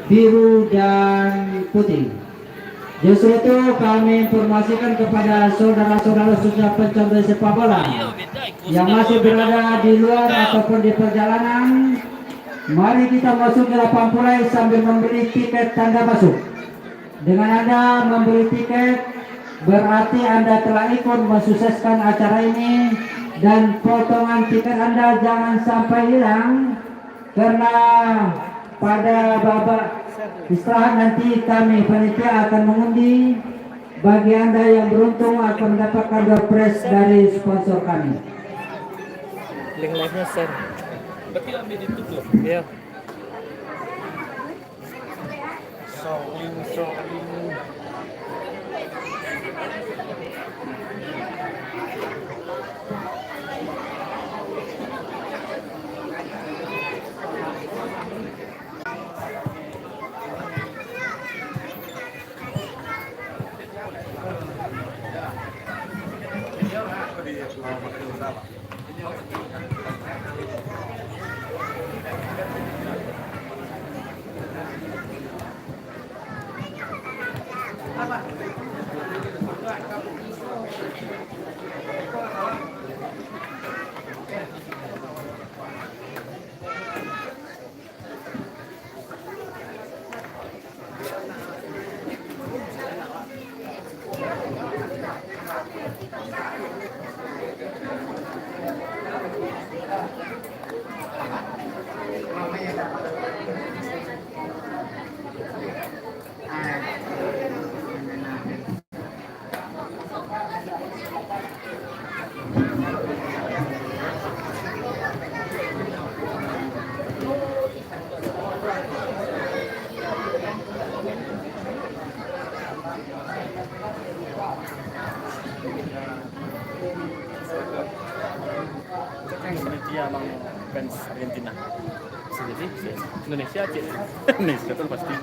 biru dan putih. Justru itu kami informasikan kepada saudara-saudara khususnya pencontoh sepak bola yang masih berada di luar ataupun di perjalanan, mari kita masuk ke lapangan mulai sambil membeli tiket tanda masuk. Dengan Anda membeli tiket berarti Anda telah ikut mensukseskan acara ini, dan potongan tiket Anda jangan sampai hilang, karena pada babak istirahat nanti kami panitia akan mengundi. Bagi Anda yang beruntung akan mendapatkan door prize dari sponsor kami. Link live-nya share. Berarti ambil itu tuh. Iya. Soling. Dia emang fans Argentina. Sendiri Indonesia aja. Indonesia tuh pasti.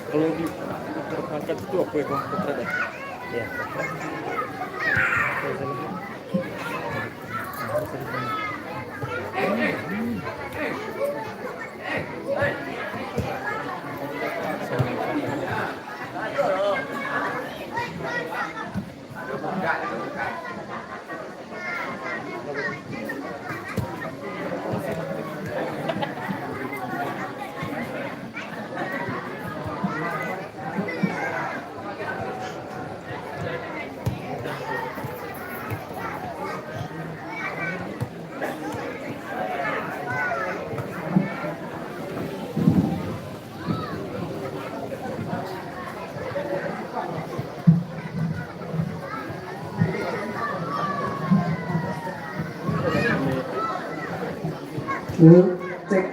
Kalau di perangkat itu apa ya komputer deh? Ya. Cek.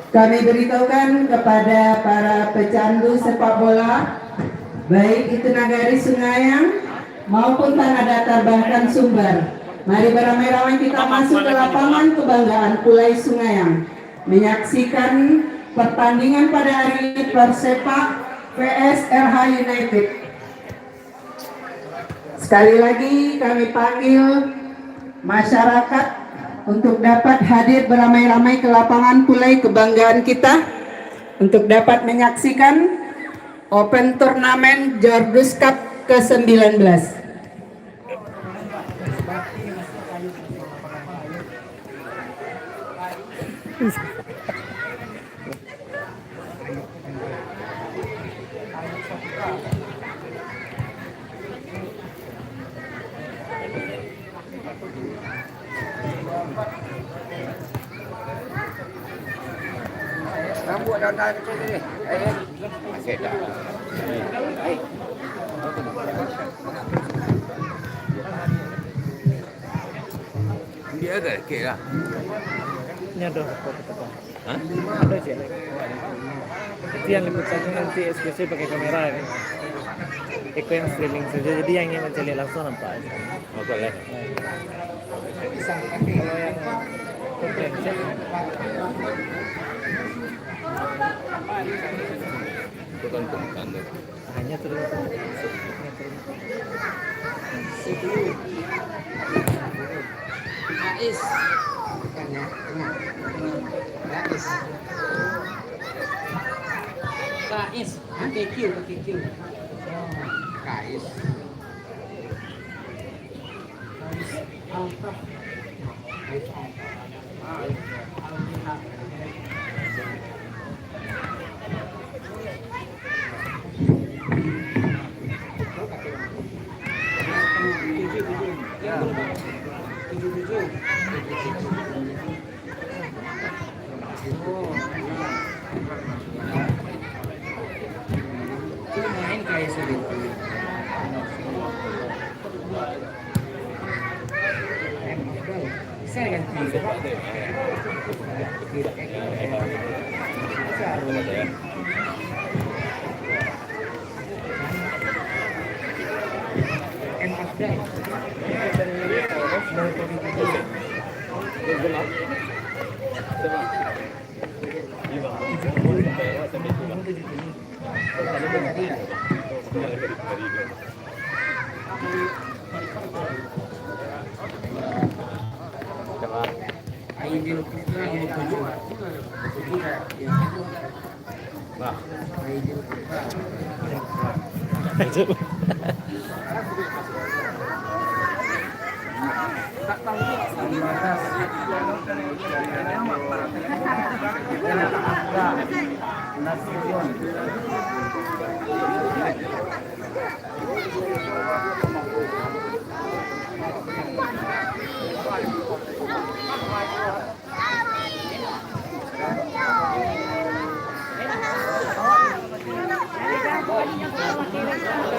Kami beritahukan kepada para pecandu sepak bola, baik itu Nagari Sungayang maupun tanah datar bahkan Sumber, mari beramai-ramai kita masuk ke lapangan kebanggaan Pulai Sungayang menyaksikan pertandingan pada hari ini Persepak vs RH United. Sekali lagi kami panggil masyarakat untuk dapat hadir beramai-ramai ke lapangan Pulai kebanggaan kita untuk dapat menyaksikan Open Turnamen Jordus Cup ke-19. Rambut dah kecil ni. Masih dah. Dia agak kek lah. Ini ada foto apa? Hah? Ada sih. Itu yang liputannya nanti eksklusif pakai kamera ini. Eko yang streaming saja, jadi yang ingin mencari langsung nampak. Boleh. Kalau yang konvensi Bukan bukan. hanya terus. Ais. Bukan ya. Ais. Kais. Pakai Q. Kais. Alfa. Saya ganti.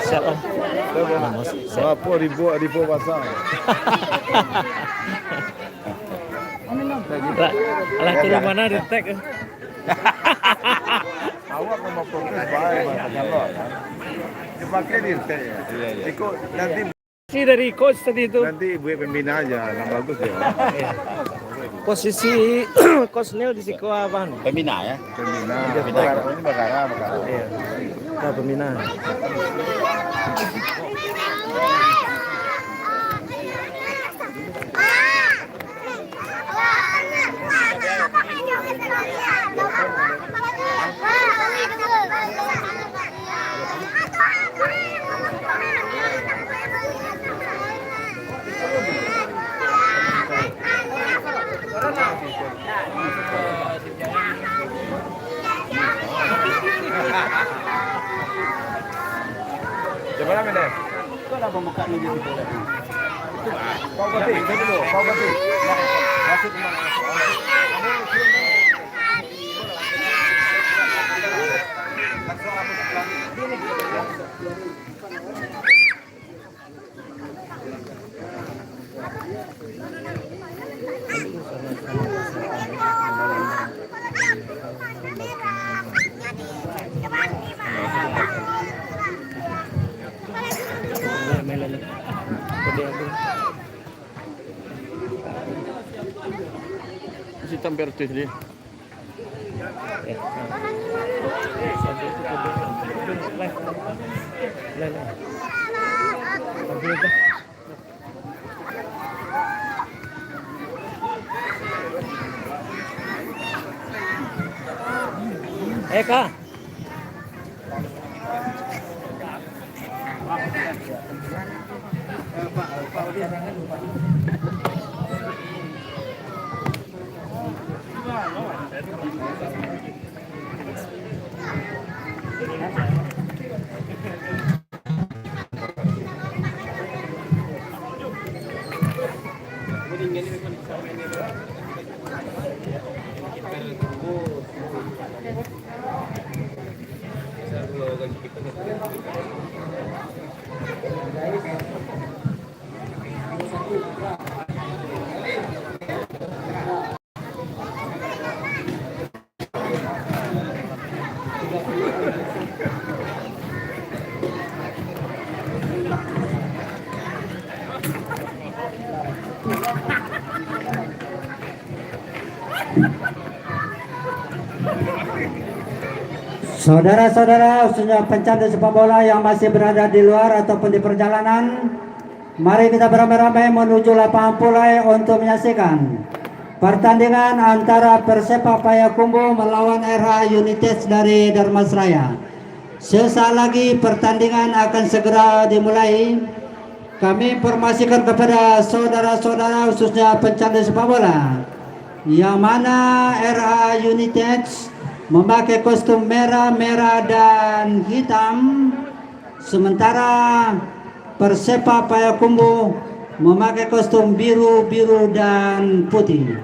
Siap om. Apa ribu pasang? Lah turun mana di tag? Awak mau progres baik masa kalau dipakai di tag ya. Ikut nanti Si dari coach tadi itu. buat pembina aja, yang bagus ya. Posisi coach Neil di siku apa? Pembina ya. Pembina. Ini bakara. Iya. Nah, pembina. Coba lah mana? Kau dah membuka ni jadi boleh. Kau ganti dulu. Masuk ke mana? Si tampil tu dia. Kak. Saudara-saudara, khususnya pencandu sepak bola yang masih berada di luar ataupun di perjalanan, mari kita beramai-ramai menuju lapangan Pulai untuk menyaksikan pertandingan antara Persepak Payakumbuh melawan RH United dari Dharmasraya. Sesaat lagi pertandingan akan segera dimulai. Kami informasikan kepada saudara-saudara khususnya pencandu sepak bola yang mana RH United memakai kostum merah, dan hitam, sementara Persepak Payakumbuh memakai kostum biru, dan putih.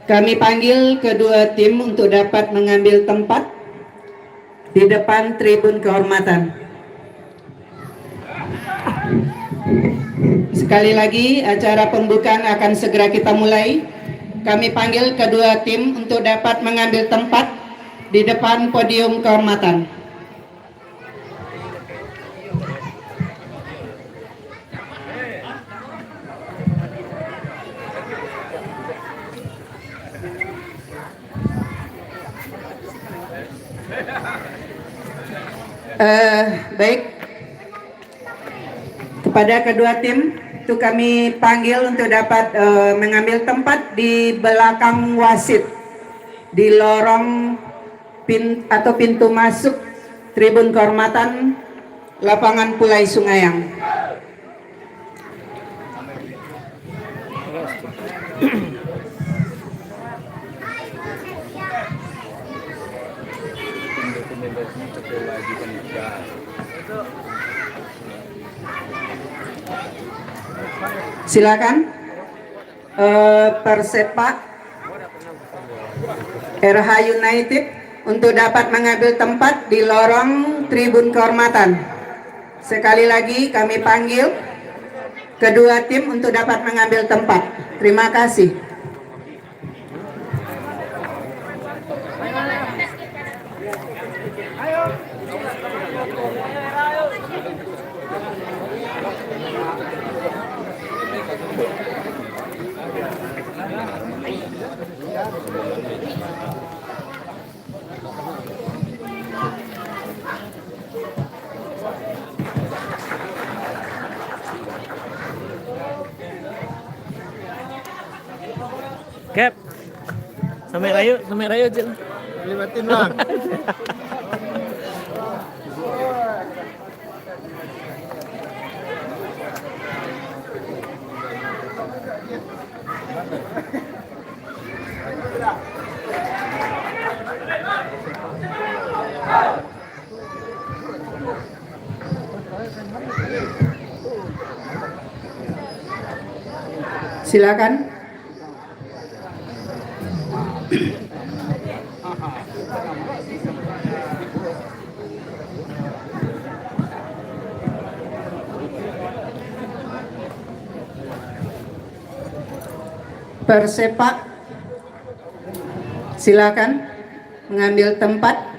Kami panggil kedua tim untuk dapat mengambil tempat di depan tribun kehormatan. Sekali lagi, acara pembukaan akan segera kita mulai. Kami panggil kedua tim untuk dapat mengambil tempat di depan podium kehormatan. Baik, kepada kedua tim itu kami panggil untuk dapat mengambil tempat di belakang wasit di lorong pintu masuk tribun kehormatan lapangan Pulai Sungayang. Silakan. Persepak RH United untuk dapat mengambil tempat di lorong tribun kehormatan. Sekali lagi kami panggil kedua tim untuk dapat mengambil tempat. Terima kasih. Cap. Sampai rayu Cik. Libatin lah. Silakan. Persepak, silakan mengambil tempat.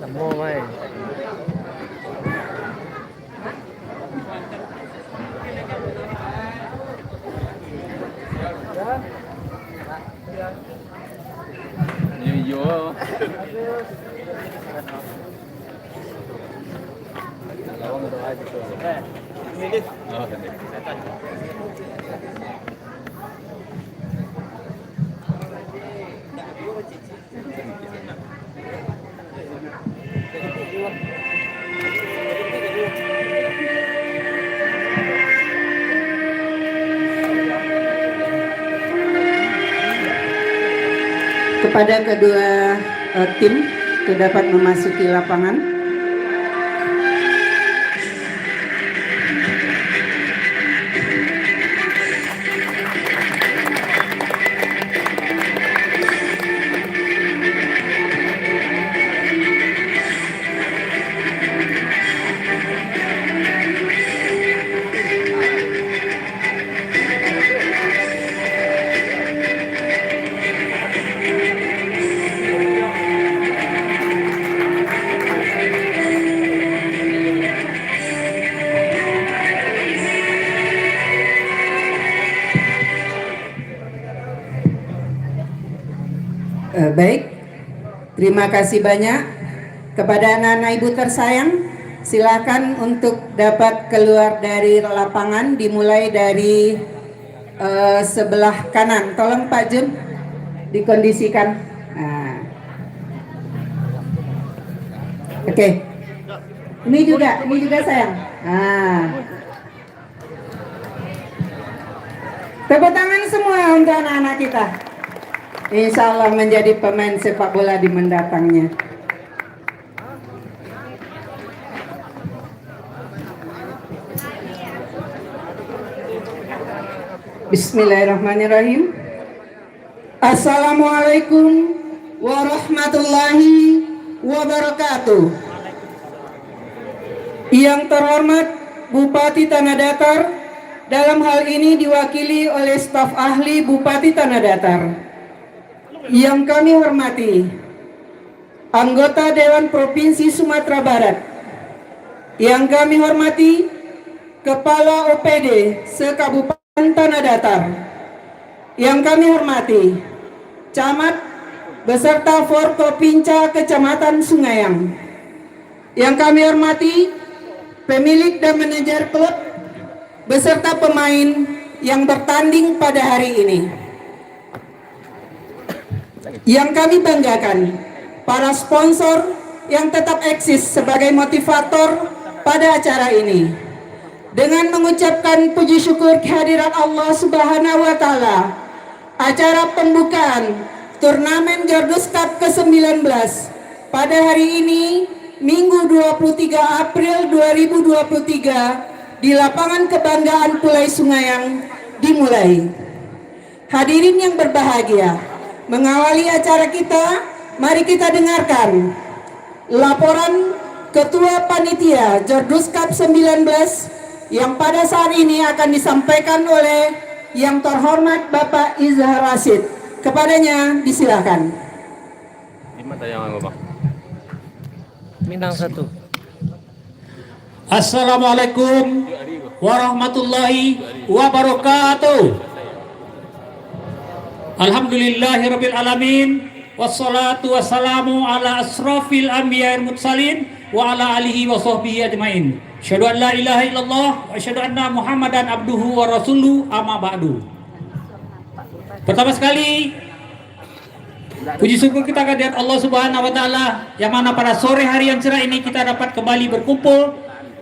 Temu mai. Yo. Kepada kedua tim untuk dapat memasuki lapangan. Baik, terima kasih banyak kepada anak-anak ibu tersayang. Silakan untuk dapat keluar dari lapangan, dimulai dari sebelah kanan. Tolong Pak Jun dikondisikan. Nah. Oke, ini juga sayang. Nah. Tepuk tangan semua untuk anak-anak kita. Insya Allah menjadi pemain sepak bola di mendatangnya. Bismillahirrahmanirrahim. Assalamualaikum warahmatullahi wabarakatuh. Yang terhormat Bupati Tanah Datar, dalam hal ini diwakili oleh staf ahli Bupati Tanah Datar. Yang kami hormati anggota Dewan Provinsi Sumatera Barat, yang kami hormati Kepala OPD se-Kabupaten Tanah Datar, yang kami hormati Camat beserta Forkopimda Kecamatan Sungaiang, Yang kami hormati pemilik dan manajer klub beserta pemain yang bertanding pada hari ini. Yang kami banggakan, para sponsor yang tetap eksis sebagai motivator pada acara ini. Dengan mengucapkan puji syukur kehadirat Allah Subhanahu wa Ta'ala, acara pembukaan turnamen Jordus Cup ke-19 pada hari ini, Minggu 23 April 2023 di lapangan kebanggaan Pulai Sungayang dimulai. Hadirin yang berbahagia, mengawali acara kita, mari kita dengarkan laporan Ketua Panitia Jordus Cup 19 yang pada saat ini akan disampaikan oleh yang terhormat Bapak Izhar Rashid. Kepadanya disilakan. Lima tayang apa, Bang? Minang 1. Assalamualaikum warahmatullahi wabarakatuh. Alhamdulillahirabbil alamin. Wassalatu wassalamu ala asrafil anbiya'il mursalin wa ala alihi wa sahbihi ajmain. Asyhadu an la ilaha illallah wa asyhadu anna Muhammadan abduhu wa rasuluhu, amma ba'du. Pertama sekali, puji syukur kita kehadirat Allah Subhanahu wa Ta'ala, yang mana pada sore hari yang cerah ini kita dapat kembali berkumpul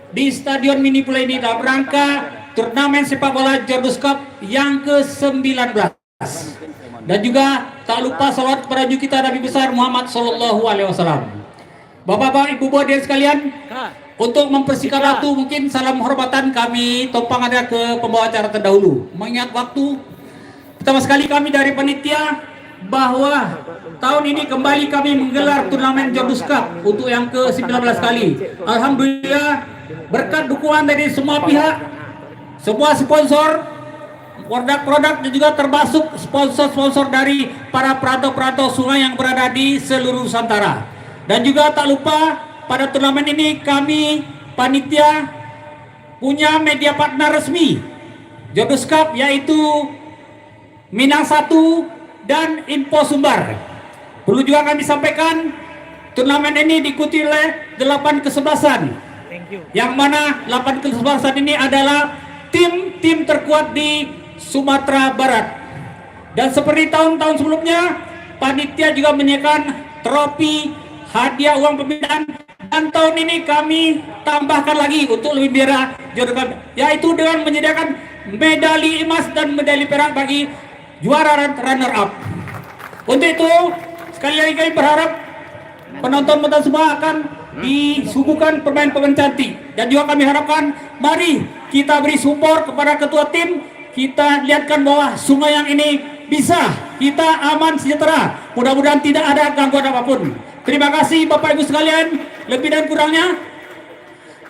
di Stadion Mini Pulai ini dalam rangka turnamen sepak bola Jordus Cup yang ke-19. Dan juga tak lupa salawat kepada junjungan kita Nabi besar Muhammad sallallahu alaihi wasallam. Bapak-bapak, ibu-ibu hadirin sekalian, untuk mempersingkat waktu, mungkin salam hormatan kami tumpang ada ke pembawa acara terdahulu. Mengingat waktu, pertama sekali kami dari panitia bahwa tahun ini kembali kami menggelar turnamen Jordus Cup untuk yang ke-19 kali. Alhamdulillah, berkat dukungan dari semua pihak, semua sponsor, produk-produk, dan juga termasuk sponsor-sponsor dari para perantau-perantau sungai yang berada di seluruh Nusantara. Dan juga tak lupa pada turnamen ini kami panitia punya media partner resmi Jordus Cup, yaitu Minang 1 dan Info Sumbar. Perlu juga kami sampaikan, turnamen ini diikuti oleh 8 kesebelasan, yang mana 8 kesebelasan ini adalah tim-tim terkuat di Sumatera Barat. Dan seperti tahun-tahun sebelumnya, panitia juga menyediakan trofi, hadiah uang pembinaan, dan tahun ini kami tambahkan lagi untuk lebih biara Jordus Cup, yaitu dengan menyediakan medali emas dan medali perak bagi juara runner up. Untuk itu, sekali lagi kami berharap penonton-penonton semua akan disuguhkan permain-permain cantik. Dan juga kami harapkan, mari kita beri support kepada ketua tim. Kita lihatkan bahwa sungai yang ini bisa kita aman sejahtera. Mudah-mudahan tidak ada gangguan apapun. Terima kasih Bapak Ibu sekalian. Lebih dan kurangnya,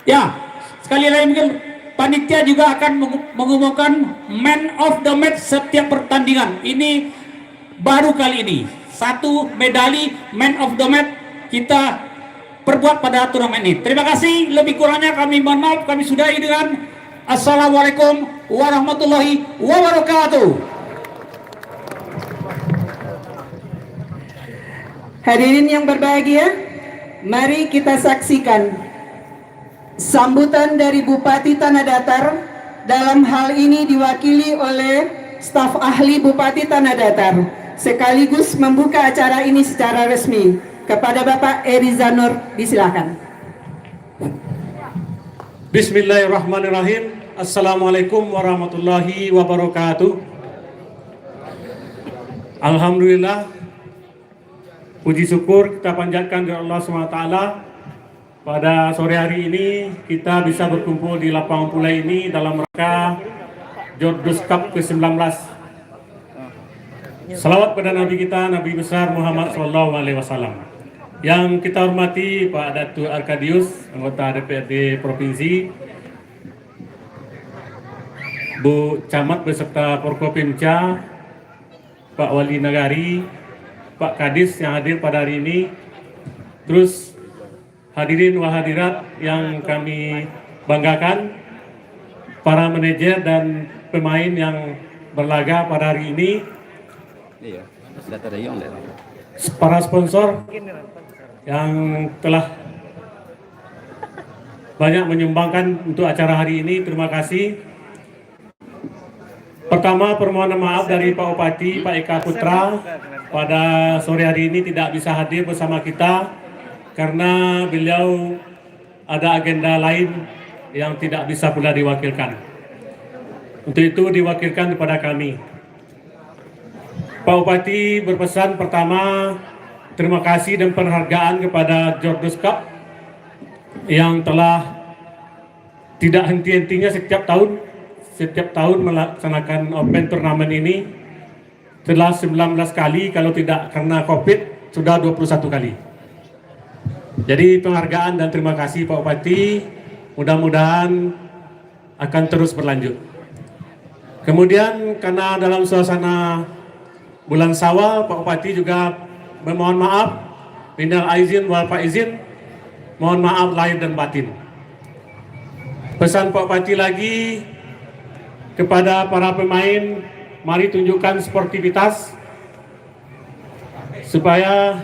ya, sekali lagi mungkin panitia juga akan mengumumkan man of the match setiap pertandingan. Ini baru kali ini. 1 medali man of the match kita perbuat pada turnamen ini. Terima kasih. Lebih kurangnya kami mohon maaf. Kami sudahi dengan Assalamualaikum warahmatullahi wabarakatuh. Hadirin yang berbahagia, mari kita saksikan sambutan dari Bupati Tanah Datar. Dalam hal ini diwakili oleh staf ahli Bupati Tanah Datar, sekaligus membuka acara ini secara resmi. Kepada Bapak Eriza Nur, disilakan. Bismillahirrahmanirrahim. Assalamualaikum warahmatullahi wabarakatuh. Alhamdulillah, puji syukur kita panjatkan kepada Allah SWT. Pada sore hari ini kita bisa berkumpul di lapangan Pulai ini dalam rangka Jordus Cup ke-19. Salawat pada Nabi kita, Nabi besar Muhammad SAW. Yang kita hormati Pak Datuk Arkadius, anggota DPRD Provinsi, Bu Camat beserta Forkopimca, Pak Wali Nagari, Pak Kadis yang hadir pada hari ini, terus hadirin wa hadirat yang kami banggakan, para manajer dan pemain yang berlaga pada hari ini, para sponsor yang telah banyak menyumbangkan untuk acara hari ini. Terima kasih. Pertama, permohonan maaf dari Pak Bupati, Pak Eka Putra, pada sore hari ini tidak bisa hadir bersama kita karena beliau ada agenda lain yang tidak bisa pula diwakilkan. Untuk itu diwakilkan kepada kami. Pak Bupati berpesan pertama, terima kasih dan penghargaan kepada Jordus Cup yang telah tidak henti-hentinya setiap tahun melaksanakan Open Turnamen ini. Telah 19 kali, kalau tidak karena COVID sudah 21 kali. Jadi penghargaan dan terima kasih Pak Bupati, mudah-mudahan akan terus berlanjut. Kemudian karena dalam suasana bulan Syawal, Pak Bupati juga memohon maaf, minal aizin wal faizin, mohon maaf lahir dan batin. Pesan Pak Bupati lagi kepada para pemain, mari tunjukkan sportivitas supaya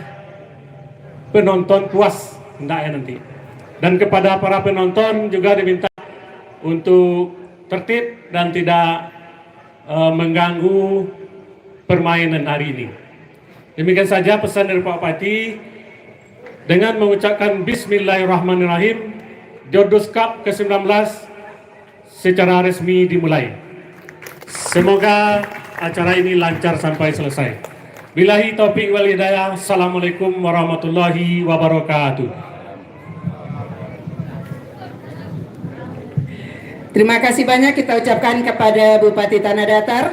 penonton puas hendaknya nanti. Dan kepada para penonton juga diminta untuk tertib dan tidak mengganggu permainan hari ini. Demikian saja pesan dari Pak Bupati. Dengan mengucapkan Bismillahirrahmanirrahim, Jordus Cup ke-19 secara resmi dimulai. Semoga acara ini lancar sampai selesai. Billahi taufiq wal hidayah. Assalamualaikum warahmatullahi wabarakatuh. Terima kasih banyak kita ucapkan kepada Bupati Tanah Datar.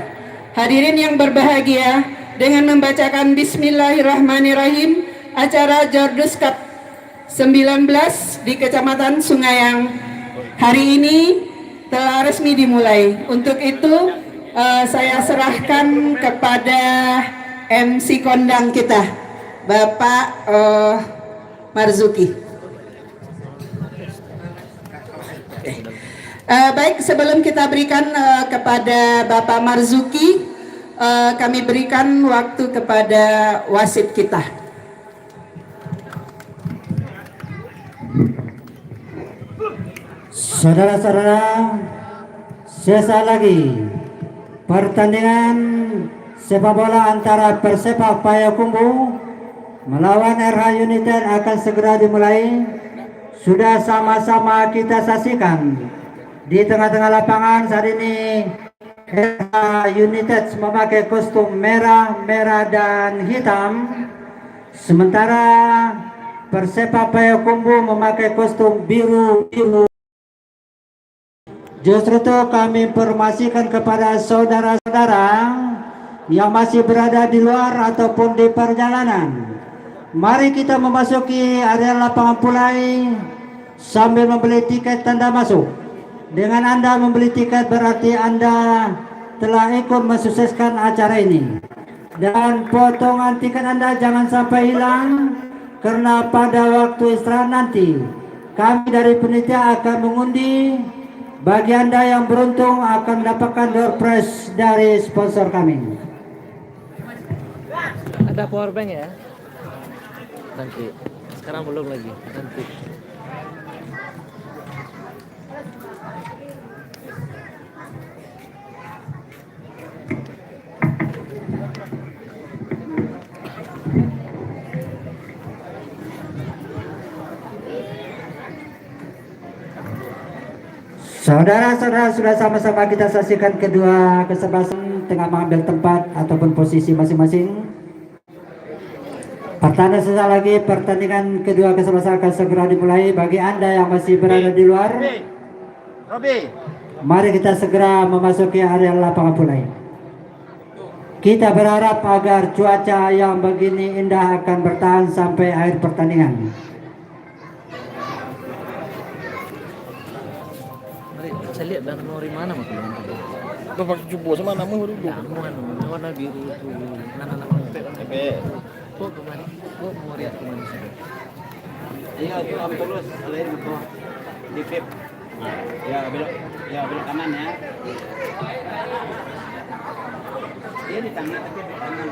Hadirin yang berbahagia, dengan membacakan Bismillahirrahmanirrahim, acara Jordus Cup 19 di Kecamatan Sungayang hari ini telah resmi dimulai. Untuk itu saya serahkan kepada MC kondang kita, Bapak Marzuki. Baik, sebelum kita berikan kepada Bapak Marzuki, kami berikan waktu kepada wasit kita. Saudara-saudara, sesaat lagi pertandingan sepak bola antara Persepak Payakumbuh melawan RH United akan segera dimulai. Sudah sama-sama kita saksikan di tengah-tengah lapangan saat ini RH United memakai kostum merah dan hitam, sementara Persepak Payakumbuh memakai kostum biru. Justru itu kami informasikan kepada saudara-saudara yang masih berada di luar ataupun di perjalanan, mari kita memasuki area lapangan Pulai sambil membeli tiket tanda masuk. Dengan Anda membeli tiket berarti Anda telah ikut mensukseskan acara ini. Dan potongan tiket Anda jangan sampai hilang, karena pada waktu istirahat nanti kami dari panitia akan mengundi. Bagi Anda yang beruntung akan mendapatkan door prize dari sponsor kami. Ada power bank ya? Nanti. Sekarang belum lagi. Nanti. Saudara-saudara, sudah sama-sama kita saksikan kedua kesebelasan tengah mengambil tempat ataupun posisi masing-masing. Pertandingan sesaat lagi, pertandingan kedua kesebelasan akan segera dimulai. Bagi Anda yang masih berada di luar, mari kita segera memasuki area lapangan Pulai. Kita berharap agar cuaca yang begini indah akan bertahan sampai akhir pertandingan. Saya lihat dan mau di mana mas? Lepas jumpa sama nama dulu. Warna biru itu. Anak-anak kok kemana? Kok mau lihat kemana sih? Iya, itu Ampulus, lain itu di VIP. Ya belok kanan ya. Dia di tengah tapi di kanan.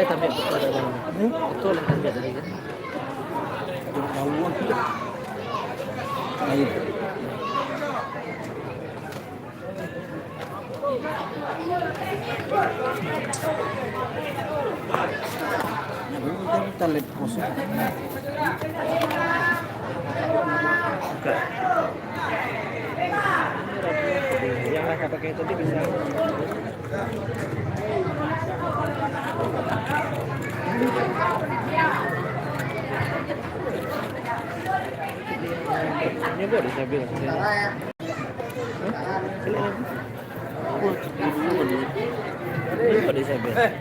tapi betul ada bang. Betul yang tadi tadi kan. Talib kosong. Yang mereka pakai tadi bisa. Ini boleh saya bilang. Ini boleh saya bilang.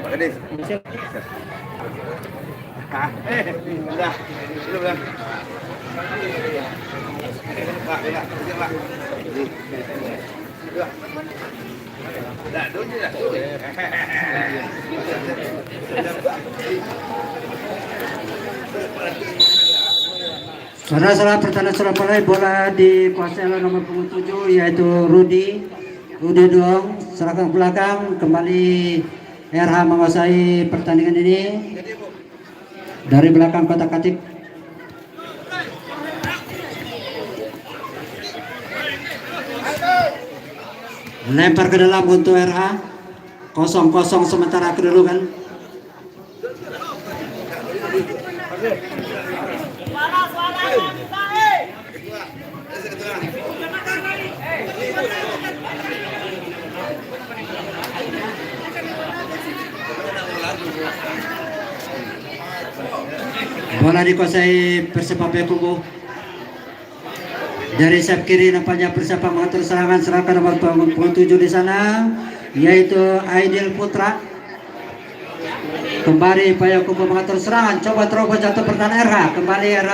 Gadis. Udah. Sudah bilang. Pak, Pak. Dah, dulu dah. Saudara-saudara pertandingan Surabaya bola dikuasai oleh nomor punggung 7 yaitu Rudi Doang seragam belakang kembali RH menguasai pertandingan ini dari belakang kotak atik. Lempar ke dalam untuk RH 0-0 sementara kedudukan. Bola dikuasai Persib Payakumbuh. Dari sayap kiri nampaknya Persib mengatur serangan nomor punggung 7 di sana yaitu Aidil Putra. Kembali Payakumbuh mengatur serangan, coba terobos jatuh pertahanan RH. Kembali RH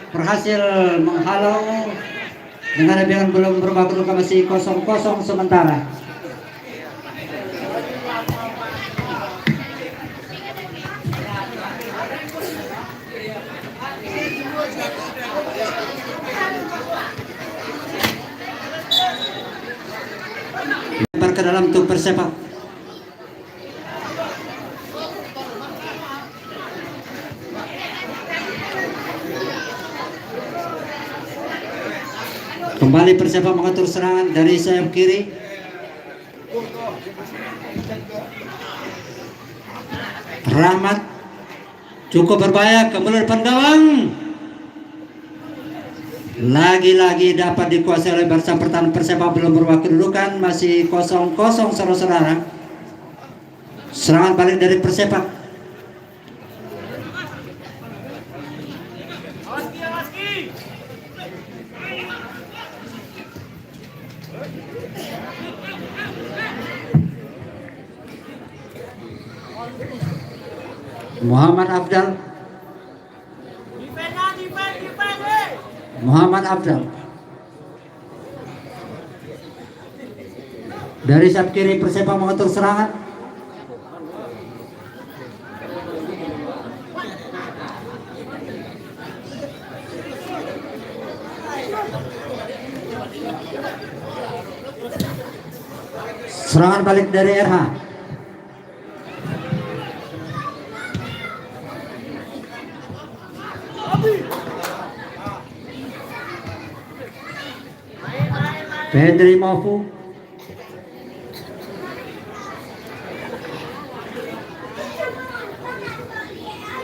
berhasil menghalau dengan bilangan belum berubah kedudukan masih 0-0 sementara. Lempar ke dalam untuk Persepak. Kembali Persepak mengatur serangan dari sayap kiri. Rahmat cukup berbahaya, kembali depan gawang. Lagi-lagi dapat dikuasai oleh barisan pertahanan Persepak, belum berubah kedudukan, masih 0-0 saudara-saudara. Serangan balik dari Persepak. Muhammad Abdal dari sayap kiri Persepak mengatur serangan. Serangan balik dari RH. Pedri Maufu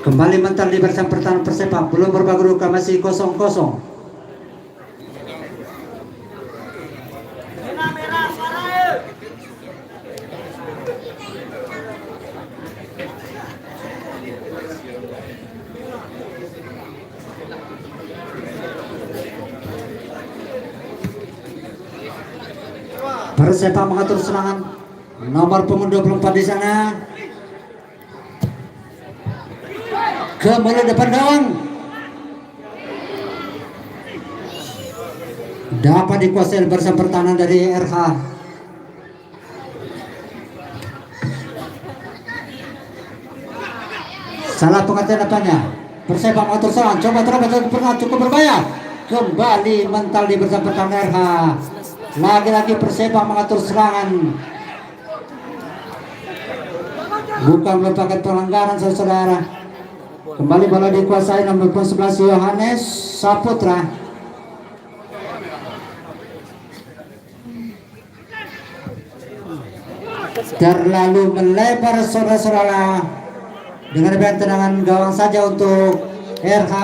kembali mental di barisan pertahanan Persepak, belum berubah kedudukan, masih 0-0. Persepak mengatur serangan, nomor punggung 24 di sana. Kembali depan gawang. Dapat dikuasai bersama pertahanan dari RH. Salah pengertian apanya? Persepak mengatur serangan, coba terobos pernah cukup berbahaya. Kembali mental di bersama pertahanan RH. Lagi-lagi Persepak mengatur serangan. bukan merupakan pelanggaran saudara. Kembali bola dikuasai nomor 11 Yohanes Saputra. Terlalu melebar saudara-saudara. Dengan tendangan gawang saja untuk RH.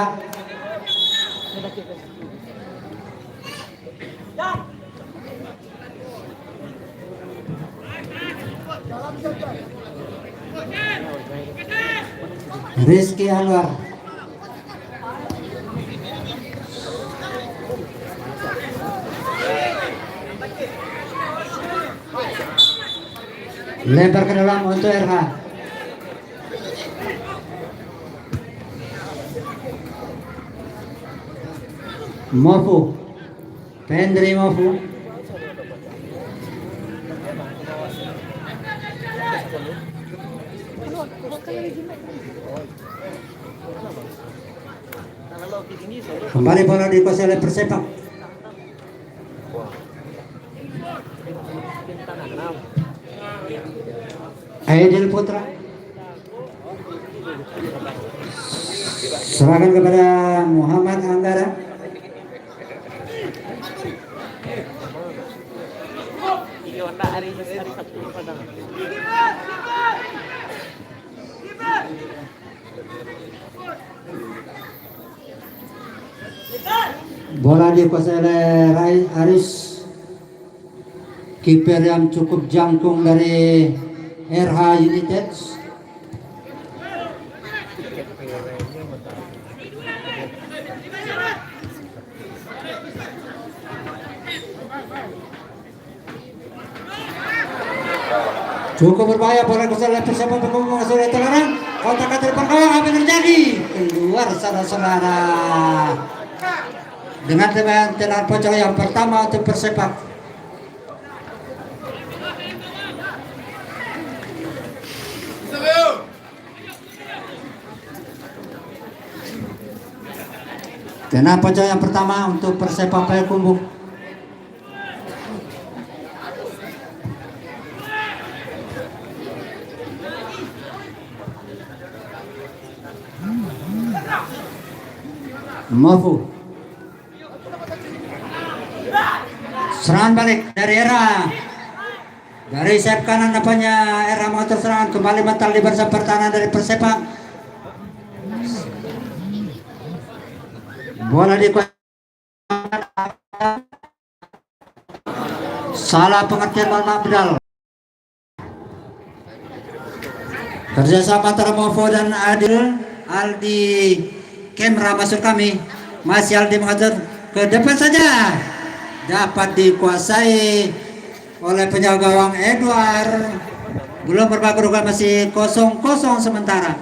Rizky Anwar. Lempar ke dalam untuk RH. Mofu. Pendri Mofu. Kembali bola dikuasai oleh Persepak. Aidil Putra. Serahkan kepada Muhammad Anggara. Bola dikuasai oleh Aris. Kiper yang cukup jangkung dari RH United. Cukup berbahaya bola dikuasai oleh Persepak mengusir terlarang. Kontak ke depan gawang, apa yang terjadi? Keluar saudara-saudara. Dengan tendangan pocong yang pertama untuk Persepak. Tendangan pocong yang pertama untuk Persepak Payakumbuh. Mofu. Serangan balik dari Era. Dari sayap kanan nampaknya Era mengatur serangan, kembali mental di barisan pertahanan dari Persepak. Bola dikuasai. Salah pengertian Mohon maaf Bedal. Kerjasama antara Mofu dan Aldi kamera masuk kami. Masih Aldi mengatur ke depan saja. Dapat dikuasai oleh penjaga gawang Edward. Belum berbagi ruang, masih 0-0 sementara.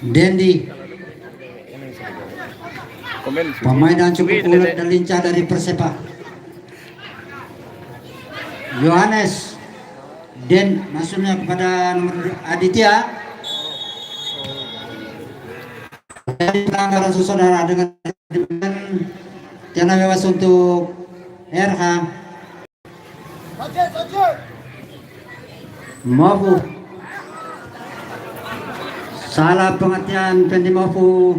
Dendi, pemain yang cukup ulet dan lincah dari Persepak. Yohanes Den masuknya kepada nomor Aditya. Pelanggaran saudara dengan tiada bebas untuk RH. Mofu. Salah pengertian Pendi Mofu.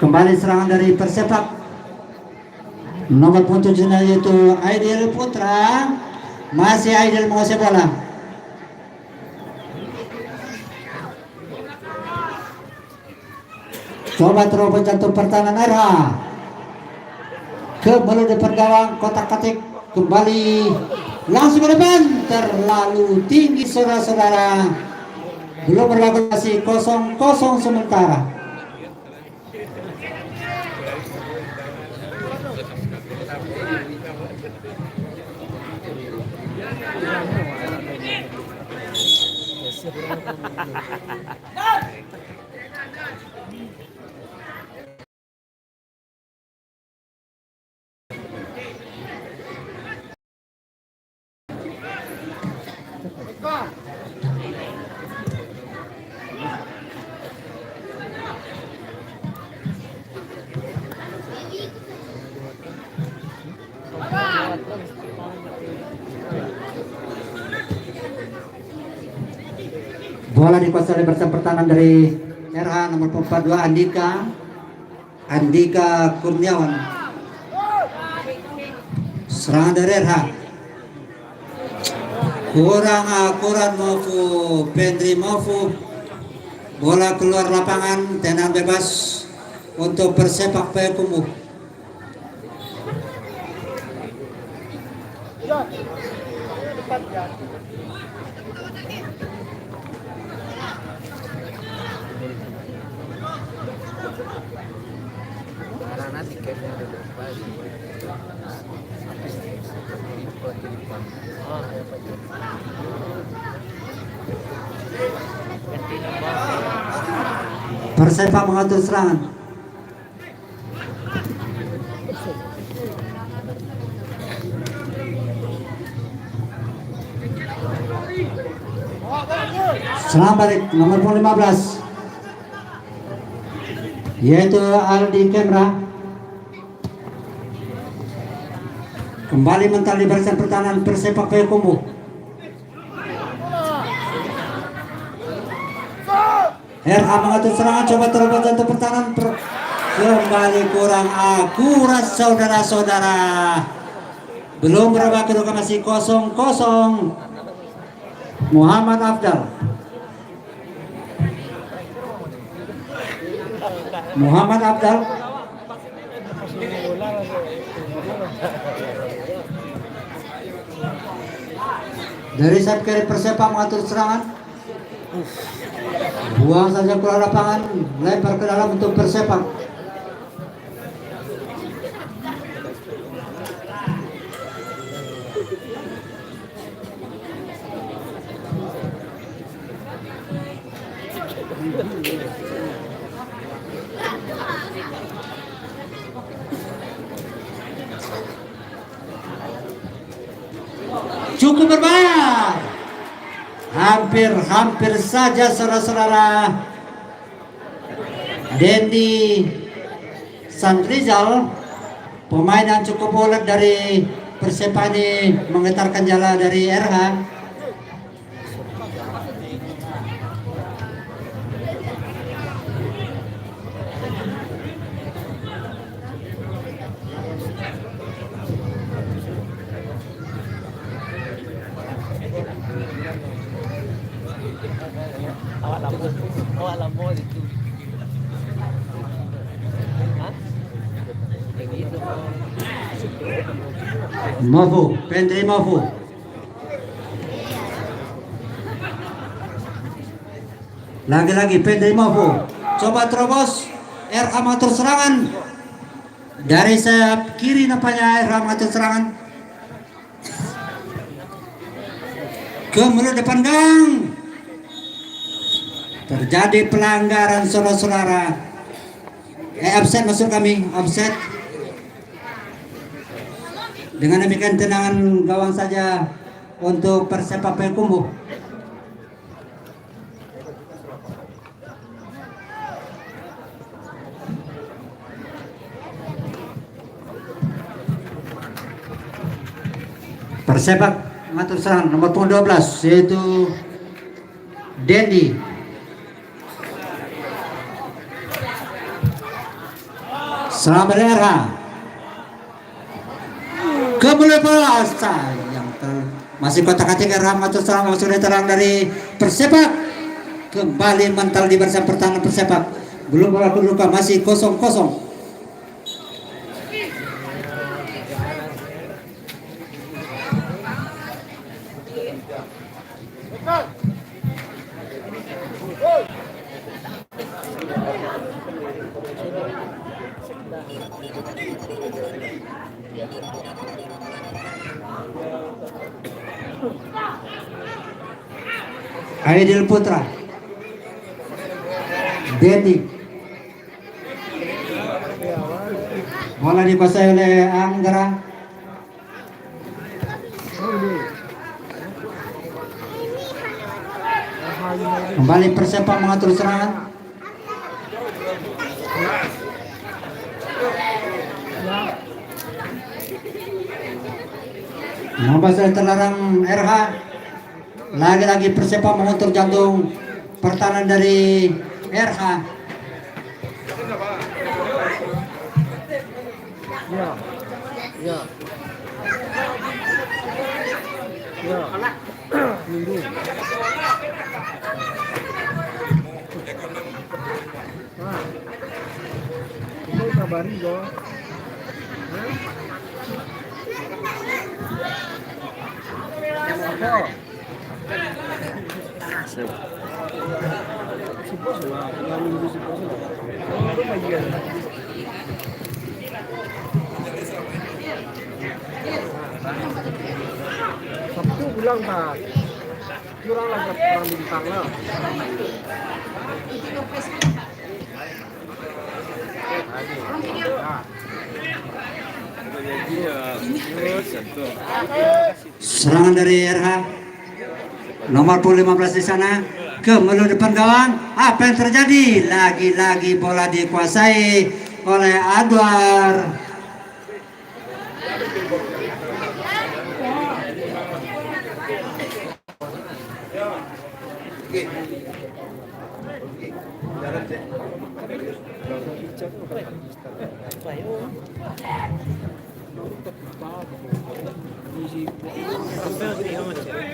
Kembali serangan dari Persepak. Nomor 7 yaitu Aidil Putra. Masih Aidil menguasai bola. Coba terobos jantung pertahanan RH. Kembali depan gawang, kotak-katik kembali langsung ke depan, terlalu tinggi saudara-saudara. Belum berlaku, masih 0-0 sementara. Bola dikuasai oleh bersama pertahanan dari RH nomor 42 Andika Kurniawan. Serangan dari RH. Kurang akurat Mofu Pendri Mofu. Bola keluar lapangan, tendangan bebas untuk Persepak Payakumbuh. Karena tiketnya udah berapa? Persepak mengatur serangan. Serangan balik nomor 15 yaitu Aldi Kemra. Kembali mental di barisan pertahanan Persepak Payakumbuh. RH mengatur serangan, coba terobos untuk pertahanan kembali kurang akurat saudara-saudara. Belum berubah, kedudukan masih 0-0. Muhammad Afdal. Muhammad Afdal. Dari sayap kiri Persepak mengatur serangan. Buang saja keluar lapangan, lempar ke dalam untuk Persepak. Cukup berbahaya. Hampir saja saudara-saudara. Dendi Sandrizal, pemain yang cukup bolet dari Persepak ini, menggetarkan jala dari RH. Awak lampu itu. Hah? Begitu. Mofu, Pendri Mofu. Lagi-lagi Pendri Mofu. Coba terobos. RH mengatur serangan. Dari sayap kiri nampaknya RH mengatur serangan. Ke mulut depan gang. Terjadi pelanggaran saudara-saudara. Offset maksud kami, offset. Dengan demikian tendangan gawang saja untuk Persepak Payakumbuh. Persepak mengatur serangan nomor 12 yaitu Dendi. Selamat RH. Kembali bola sayang masih kotak-katik RH mengatur serangan masuk dari terang dari Persepak. Kembali mental di barisan pertahanan Persepak. Belum bola kedudukan masih 0-0. Aidil Putra, Dendi, bola dikuasai oleh Anggara. Kembali Persepak mengatur serangan. Nomor terlarang RH. Lagi-lagi Persepak mengutur jantung pertahanan dari RH. Ya. Ya. Ya. Minggu. Wah. Itu kabari go. Apa? Sipos lah, tinggal minggu sipos lah. Itu bagian. Sabtu pulang tak? Pulang lagi perang bintang lah. Serangan dari RH nomor 15 di sana ke menuju depan gawang. Apa yang terjadi? Lagi-lagi bola dikuasai oleh Adwar.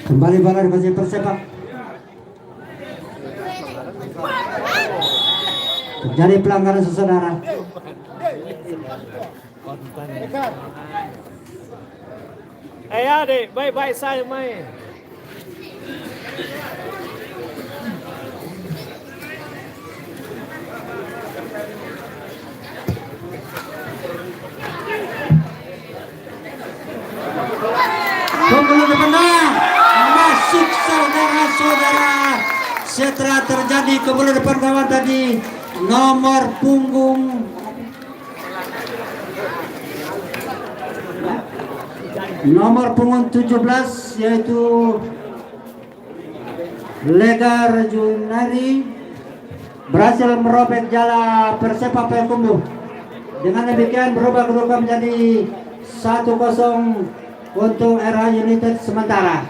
Kembali bola di Persepak. Terjadi pelanggaran saudara. Adik, baik-baik saya main. Pembuluh depan gawang masuk saudara-saudara. Setelah terjadi pembuluh depan gawang tadi, nomor punggung nomor punggung 17 yaitu Legar Junari berhasil merobek jala Persepak Payakumbuh. Dengan demikian berubah kedudukan menjadi 1-0 untuk RH United sementara.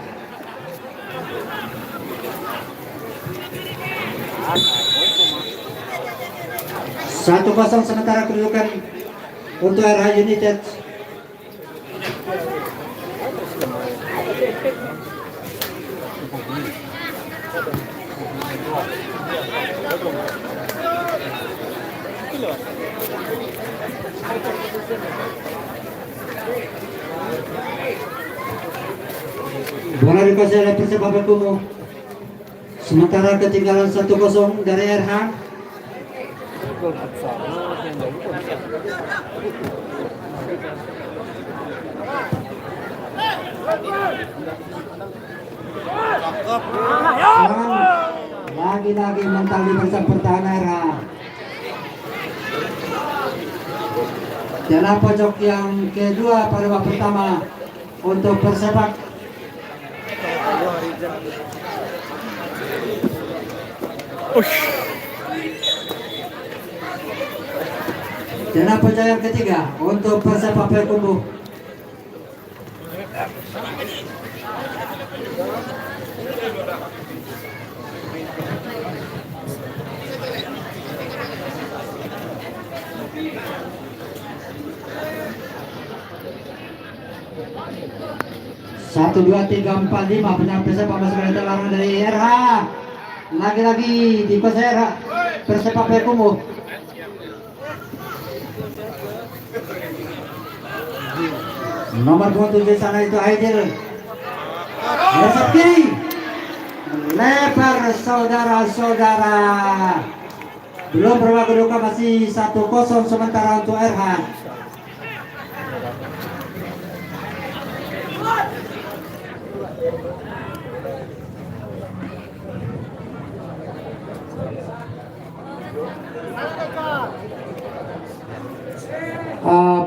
Satu kosong sementara kedudukan untuk RH United. Bola dikuasai oleh Persepak Payakumbuh. Sementara ketinggalan 1-0 dari RH. Lagi-lagi mental di barisan pertahanan RH. Jalan pojok yang kedua pada babak pertama untuk Persepak. Jalan pojok yang ketiga untuk Persepak Payakumbuh. Satu, dua, tiga, empat, lima penyerang Persepak masuk ke larangan dari RH. Lagi-lagi dikuasai RH Persepak Payakumbuh. Nomor 27 sana itu Aidil. Lepas kiri. Lebar saudara-saudara. Belum berubah kedudukan, masih 1-0 sementara untuk RH.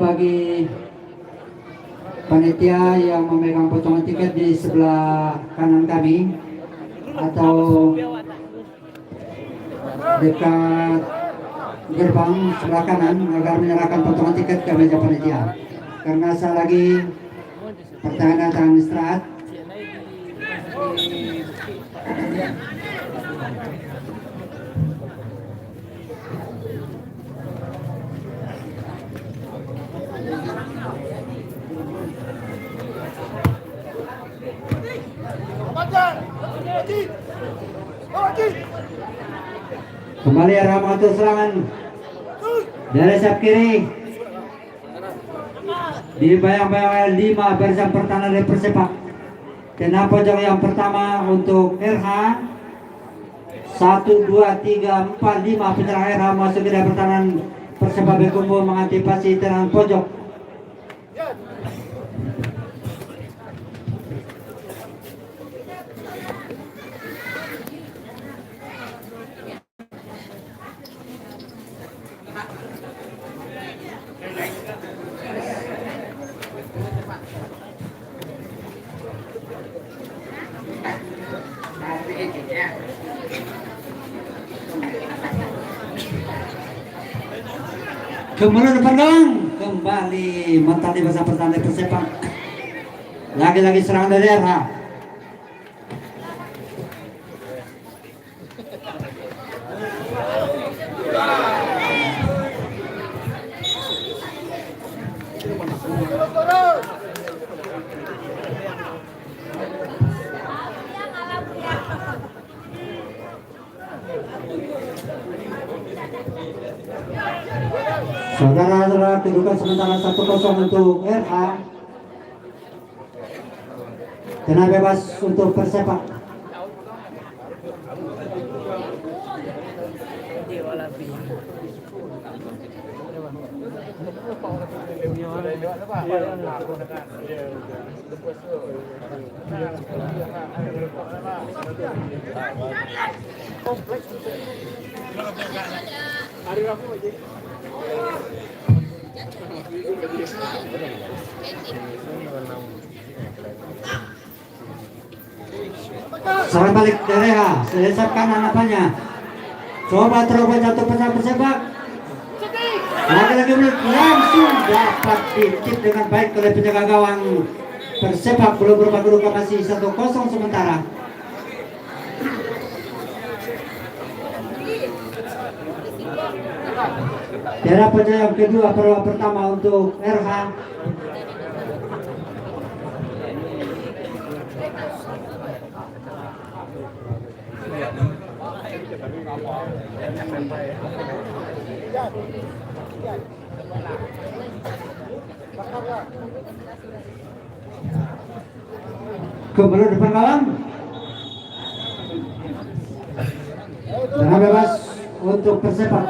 Bagi panitia yang memegang potongan tiket di sebelah kanan kami atau dekat gerbang sebelah kanan agar menyerahkan potongan tiket ke meja panitia, karena saya lagi pertahanan tahan istirahat. Kembali arah mengatur serangan dari sayap kiri. Dibayang-bayang 5 barisan pertahanan dari Persepak. Tenang pojok yang pertama untuk RH. 1, 2, 3, 4, 5 penyerang RH masuk ke dalam pertahanan Persepak Bekumpul mengantisipasi tenang pojok. Kemudian depan gawang kembali mentali masa pertahanan Persepak. Lagi-lagi serangan dari RH. Saudara-saudara, kedudukan sementara 1-0 untuk RH. Tenang bebas untuk Persepak. Serang balik dari RH. Selesai kanan apanya. Coba terobos jatuh Persepak. Lagi-lagi langsung dapat ditip dengan baik oleh penjaga gawang Persepak. Belum berubah kedudukan masih 1-0 sementara. Daerah pojok yang kedua pertama untuk RH. Kembali depan gawang. Tenang bebas untuk Persepak.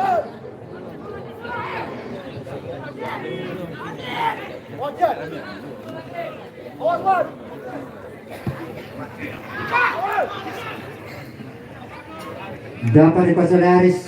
Dapat dikuasai oleh Aris.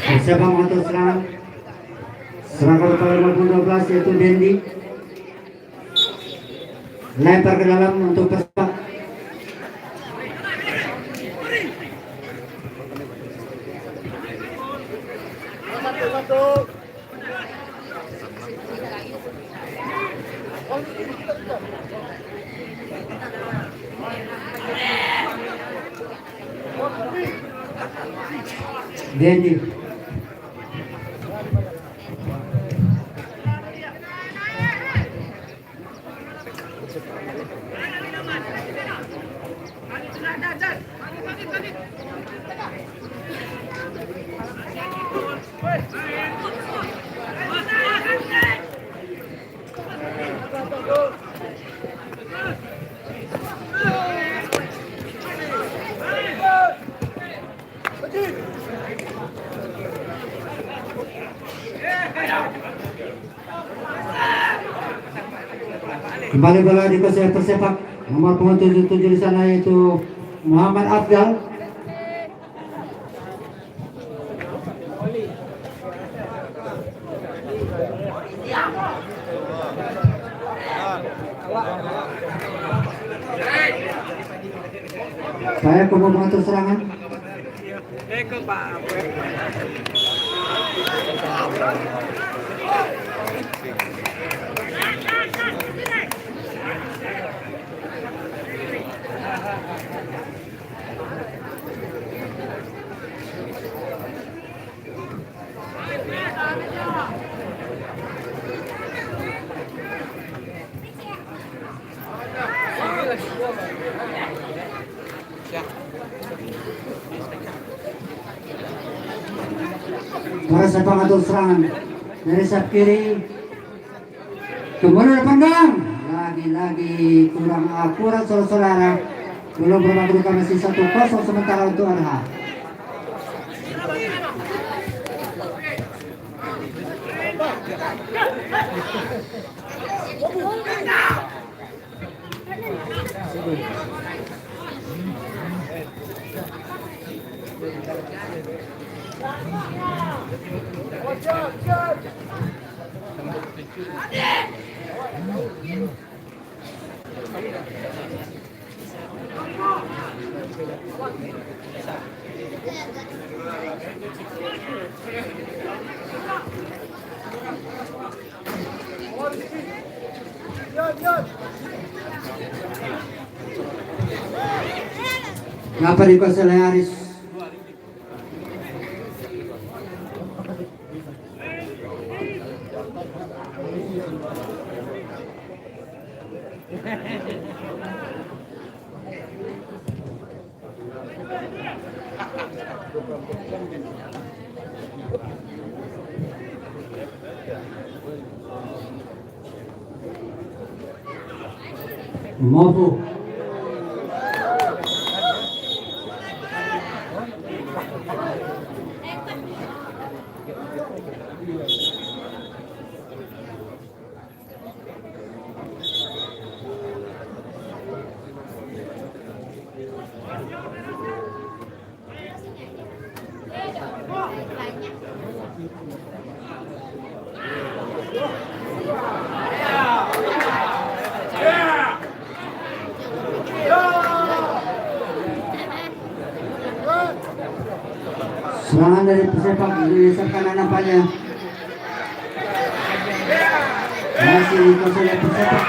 Persepak mengatur serangan. Serangan kepala 12 yaitu Dendi. Lempar ke dalam untuk Persepak. Dendi. Kembali bola dikuasai Persepak. Nomor punggung 77 di sana yaitu Muhammad Afdal. Saya kubu mengatur serangan. Para pengatur serangan dari sayap kiri, kemudian pandang lagi-lagi kurang akurat saudara-saudara. Belum bermakna masih 1-0 sementara untuk Arha. Ngapa dikuasai oleh Aris? Mofu. Serangan dari pesepak di kanan nampaknya masih dikuasai oleh pesepak.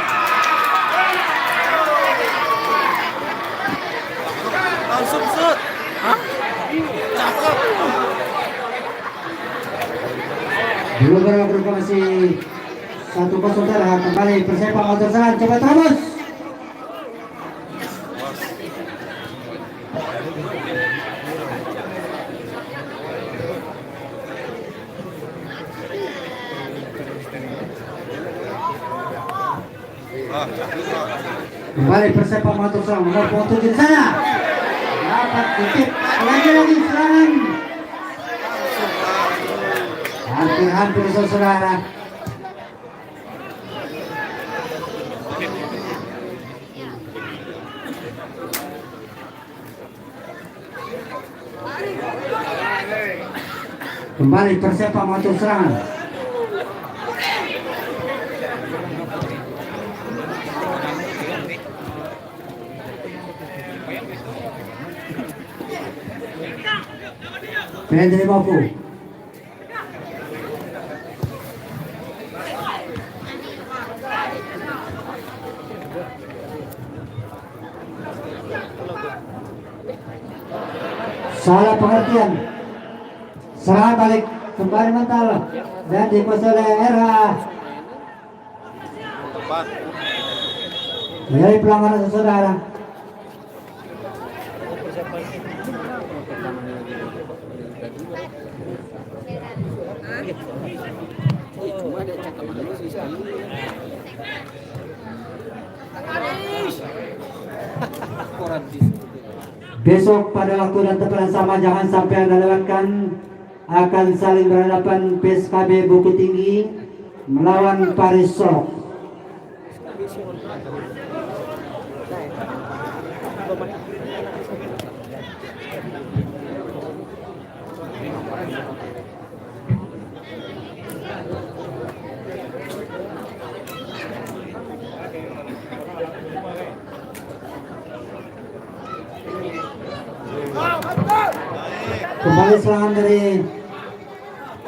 Langsung shoot. Hah? Cakep. Belum berapa masih 1-0 Arha. Kembali persepak motor serangan, coba terus. Kembali persepak motor serangan, nomor 7 di sana. Dapat titip lagi serangan. Hampir saudara. Kembali persepak motor serangan. Pedri Mofu. Salah pengertian. Serangan balik kembali mental dan dikuasai oleh Erha. Dari pelanggaran saudara. Besok pada waktu dan tempat yang sama jangan sampai Anda lewatkan, akan saling berhadapan PSKB Bukit Tinggi melawan Paris Sorok. Ada serangan dari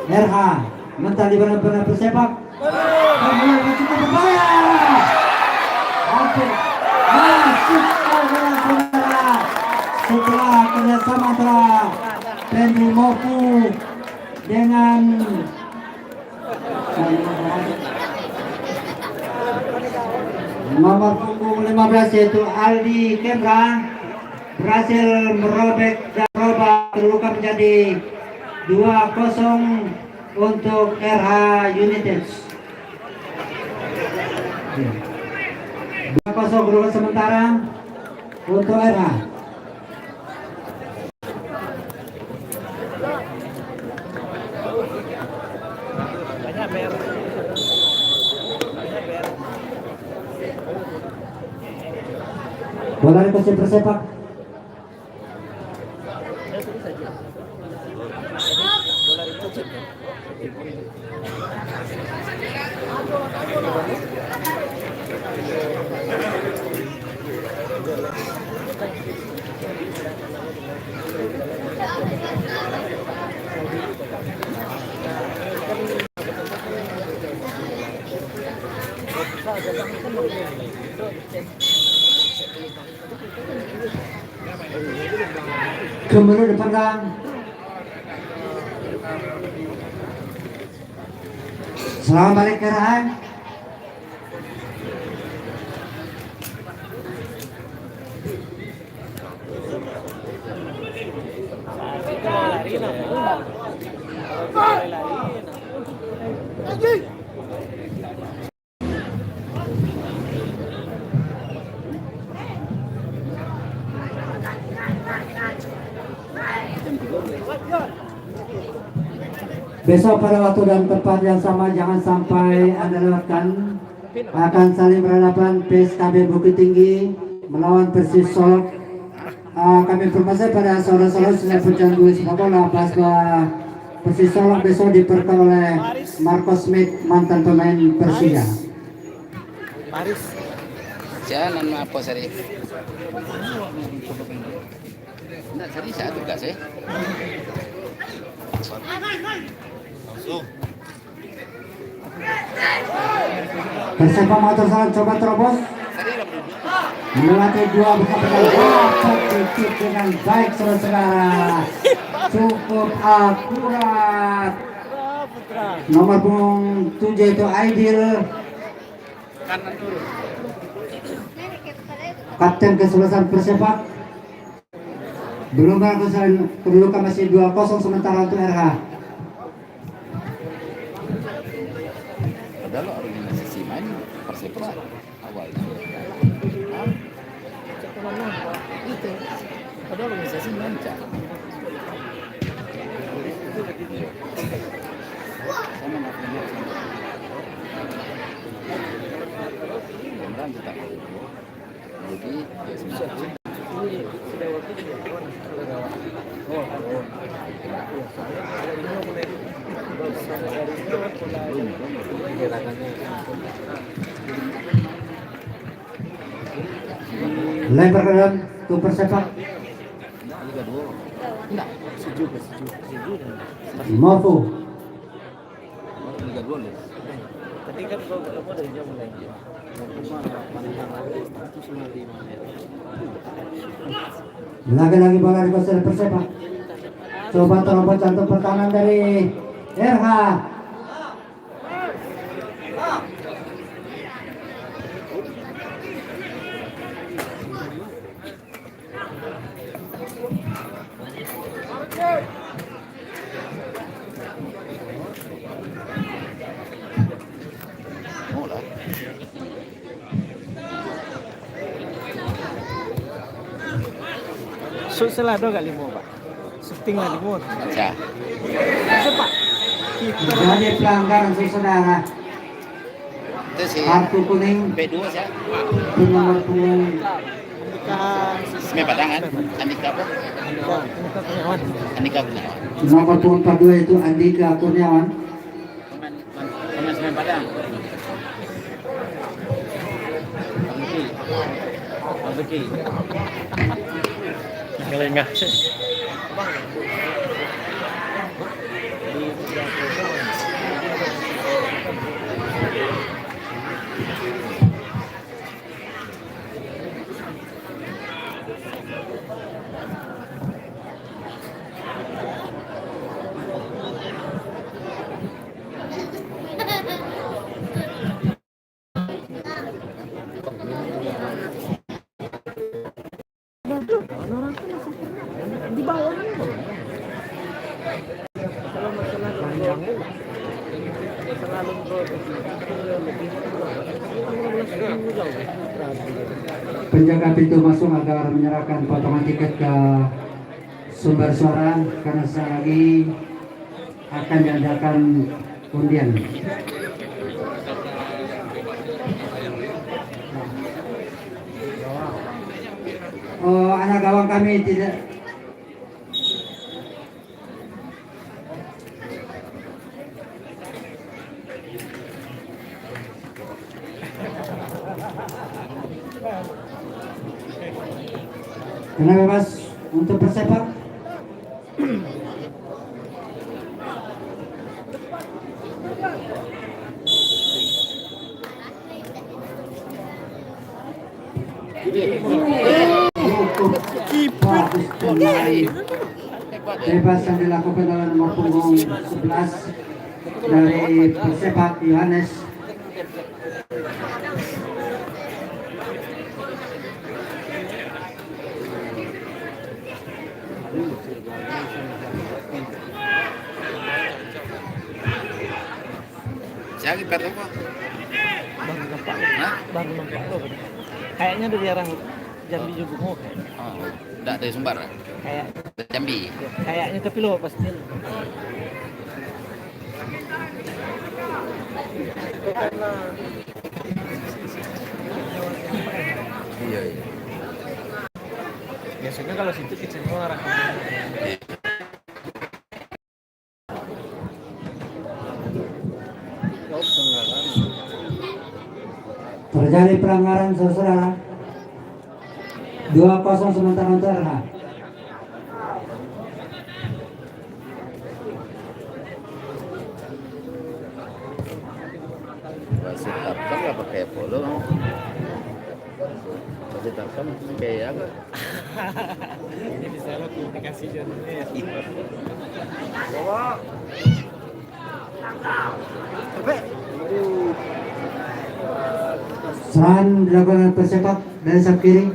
RH. Mental di benar-benar bersepak. Kemudian cukup berbahaya. Hampir masuk ke dalam saudara. Setelah kerjasama antara Pendri Mofu dengan nomor punggung 15 yaitu Aldi Kemra berhasil merobek dan merubah terluka menjadi 2-0 untuk RH United. 2-0 kedudukan sementara untuk RH. Banyak PR. Bola dikasih bersepak. Bola ditutup kan? Kembali dipandang. Selamat balik ke Rahan. Lari Besok pada waktu dan tempat yang sama jangan sampai Anda lewatkan. Akan saling berhadapan PSKB Bukit Tinggi melawan Persis Solok. Kami informasi pada saudara-saudara selain pecandu sepak bola bahwa Persis Solok besok diperkuat oleh Marco Smith, mantan pemain Persija. Paris. Jangan apa sari. Enggak sari satu enggak sih? Persema motor salah coba terobos melewati dua bukan titik dengan baik saudara-saudara, cukup akurat. Nomor punggung 7 itu Aidil, kapten kesebelasan Persepak. Belum berhasil, kedudukan masih 2-0 sementara untuk RH. Padahal organisasi main Persipura awal itu. Itu. Padahal organisasi main cak. Sama nggak punya. Beneran tetap. Jadi ya susah. Lempar ke dalam ke Persepak. Enggak, sejuk. Mofu. Liga 2 loh. Tadi kan kalau ketemu dari jam mulai. Lagi-lagi bola dikuasai Persepak. Coba terobos jantung pertahanan dari RH. Mulai. Selado gak limo pak? Syuting lah limo. Ya. Sepak. Jadi pelanggaran saudara. Itu sih. Kartu kuning B2 sih. di nomor punggung Semen Padangan. Andika apa? Andika Kurniawan. nomor punggung 42 itu Andika Kurniawan. Pemain Semen Padang. Abeki. Ngelengah. Penjaga pintu masuk agar menyerahkan potongan tiket ke sumber suara karena sekali lagi akan diadakan undian. Oh, anak gawang kami tidak. Karena bebas untuk bersepak. Bebas yang dilakukan oleh nomor punggung 11 dari Persepak Yohanes. Siapa kita apa? Baru nampak. Baru nampak tuh. Kayaknya dari arah Jambi juga mau. Oh, enggak dari Sumbar. Kayak Jambi. kayaknya tapi lo pasti. Iya, iya. Biasanya kalau situ kita semua arah. Terjadi pelanggaran saudara. 2-0 sementara untuk RH. Wasit Tarkam nggak pakai polo. Wasit Tarkam kayak apa? Ini salah komunikasi jadinya. Serangan dilakukan Persepak dari sayap kiri.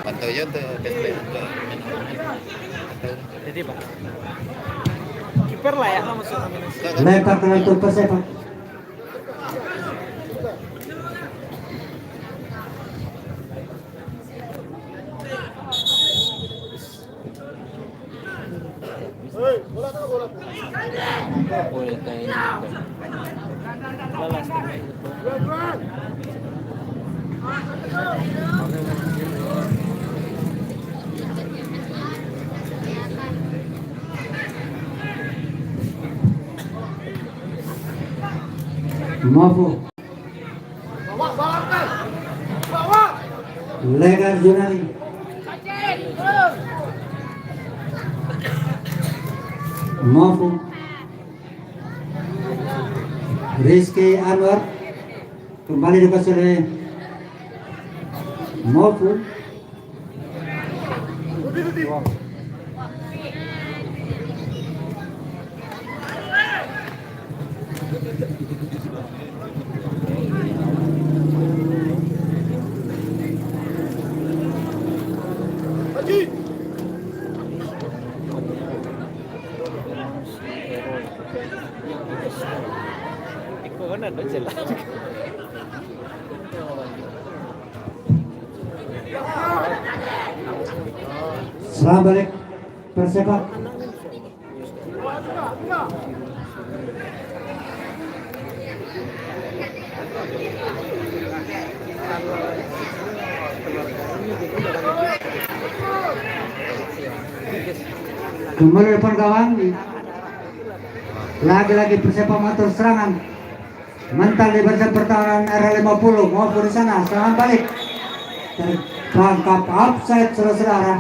Pantau aja untuk Kesle. Jadi Pak. Kiper lah ya masuk nominasi. Lempar ke lantur Persepak. Boleh tanya. Balas. Mafu. Legar Junali. Mafu. Rizky Anwar kembali dikasih oleh Mafu. Ikaw kan ada jelas. Serang balik Persepak. Kembali depan gawang. Lagi-lagi Persepak mengatur serangan. Mental di barisan pertahanan R50 maupun di sana. Serangan balik. Tertangkap offside saudara-saudara.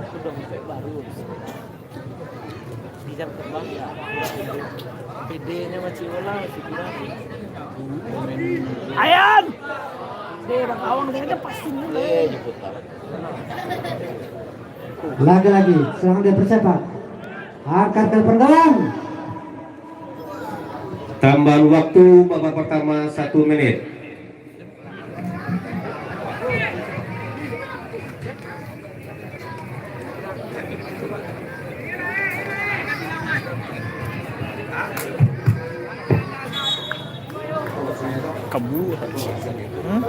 Sudah sampai baru. Di jam terbang ya. PD-nya masih ulang masih kurang. Ayan! Dia bang awang dia pasti nih. Lagi-lagi serangan dari Persepak. Angkat ke depan gawang. Tambahan waktu babak pertama 1 menit. Kebu.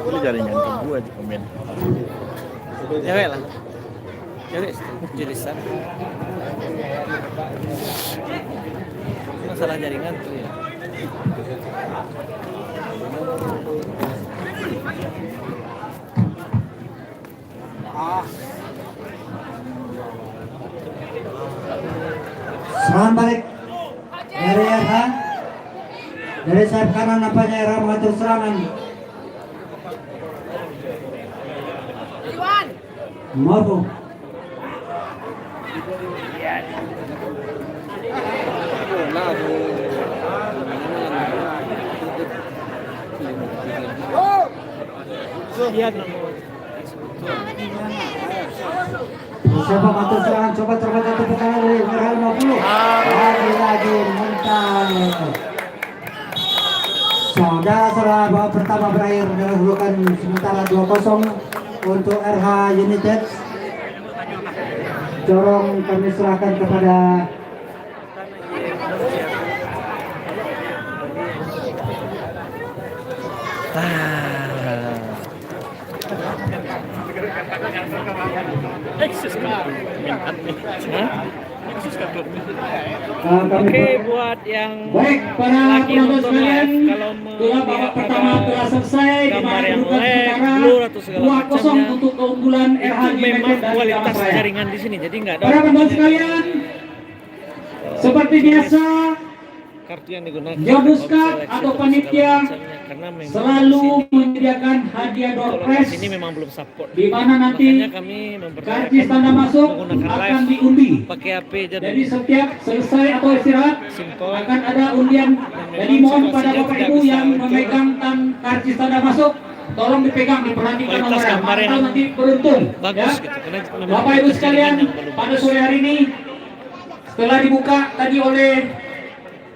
Lu jaringan kebu aja komen. Ya kayak lah. Ya wes, jelisan. Masalah jaringan tuh ya. Serangan balik dari RH. Dari sayap kanan nampaknya RH mengatur serangan. Morfo. Lihat nomor. Siapa mengatur serangan? Coba terbaca tepuk tangan dari RH 50. Lagi mental. Saudara-saudara, babak pertama berakhir dengan kedudukan sementara 2-0 untuk RH United. Corong kami serahkan kepada Oke, buat yang baik para lagi penonton nonton sekalian, live, kalau itulah babak pertama telah selesai di gambar mana yang kedudukan lag, sementara blur atau segala 2-0 macamnya, untuk keunggulan RH itu memang United dari kualitas Tamasraya. jaringan di sini, jadi nggak ada Para penonton sekalian, seperti biasa kartu yang digunakan Jobuskat Seleksi atau atau panitia segala macamnya. Karena memang selalu di sini, menyediakan hadiah door kalau prize di sini memang belum support, di mana nanti makanya kami karcis tanda masuk menggunakan akan live diundi. pakai HP Jadi setiap selesai atau istirahat simple. akan ada undian. Jadi mohon pada Bapak Ibu yang memegang karcis tanda masuk, tolong dipegang, diperhatikan Kualitas nomornya. gambar yang Atau nanti beruntung. bagus Ya. gitu, karena memang Bapak Ibu kualitas sekalian, jaringan yang belum pada bagus. sore hari ini setelah dibuka tadi oleh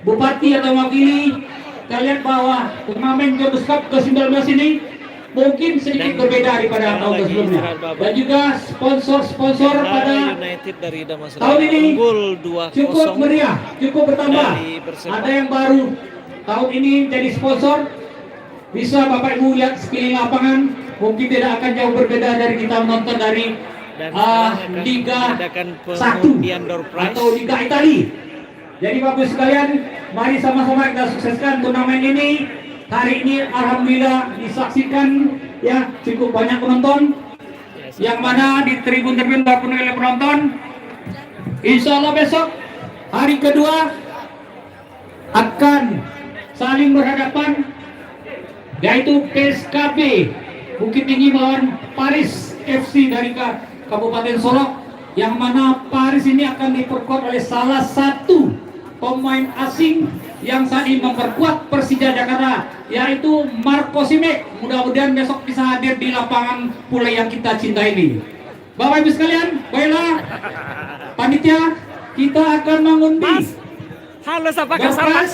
Bupati atau Wakili, kita lihat bahwa turnamen Jobus Cup ke-19 ini mungkin sedikit berbeda daripada tahun sebelumnya. Dan juga sponsor-sponsor pada United dari Damastraya tahun ini unggul 2-0 cukup meriah, cukup bertambah. dari Persema. Ada yang baru tahun ini jadi sponsor. Bisa Bapak Ibu lihat sekeliling lapangan, mungkin tidak akan jauh berbeda dari kita menonton dari Dan sekarang akan Liga mengadakan 1 pengundian door prize. atau Liga Italia. Jadi Bapak Ibu sekalian, mari sama-sama kita sukseskan turnamen ini. Hari ini alhamdulillah disaksikan ya cukup banyak penonton, yang mana di tribun-tribun dipenuhi oleh penonton. Insya Allah besok hari kedua akan saling berhadapan, yaitu PSKB Bukit Tinggi melawan Paris FC dari Kabupaten Solok, yang mana Paris ini akan diperkuat oleh salah satu pemain asing yang saat ini memperkuat Persija Jakarta, yaitu Marco Simic. Mudah-mudahan besok bisa hadir di lapangan pula yang kita cinta ini. Bapak Ibu sekalian, baiklah panitia, kita akan mengundi. Halus apa Door kasar prize. mas?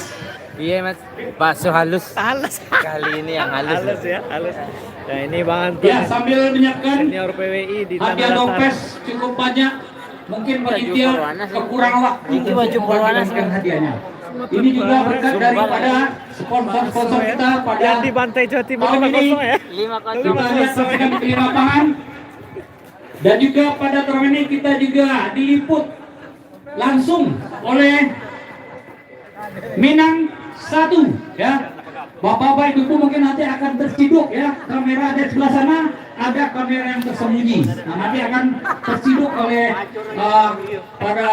Iya mas, bakso halus. Halus. Kali ini yang halus. Halus ya, halus. Nah ini Bang Anton, Ya, sambil menyiapkan senior PWI di hadiah Tanah dompet cukup banyak. Mungkin panitia kekurangan waktu Ini untuk baju berwarna membagikan hadiahnya. Ini juga berkat daripada sponsor-sponsor kita pada yang di Bantai Jawa Timur tahun ini. 5-0 ya. 5-0. Kita lihat saksikan di lapangan. Dan juga pada turnamen ini kita juga diliput langsung oleh Minang 1 ya. Bapak-bapak ibu mungkin nanti akan terciduk ya, kamera ada di sebelah sana, ada kamera yang tersembunyi. Nah, nanti akan terciduk oleh para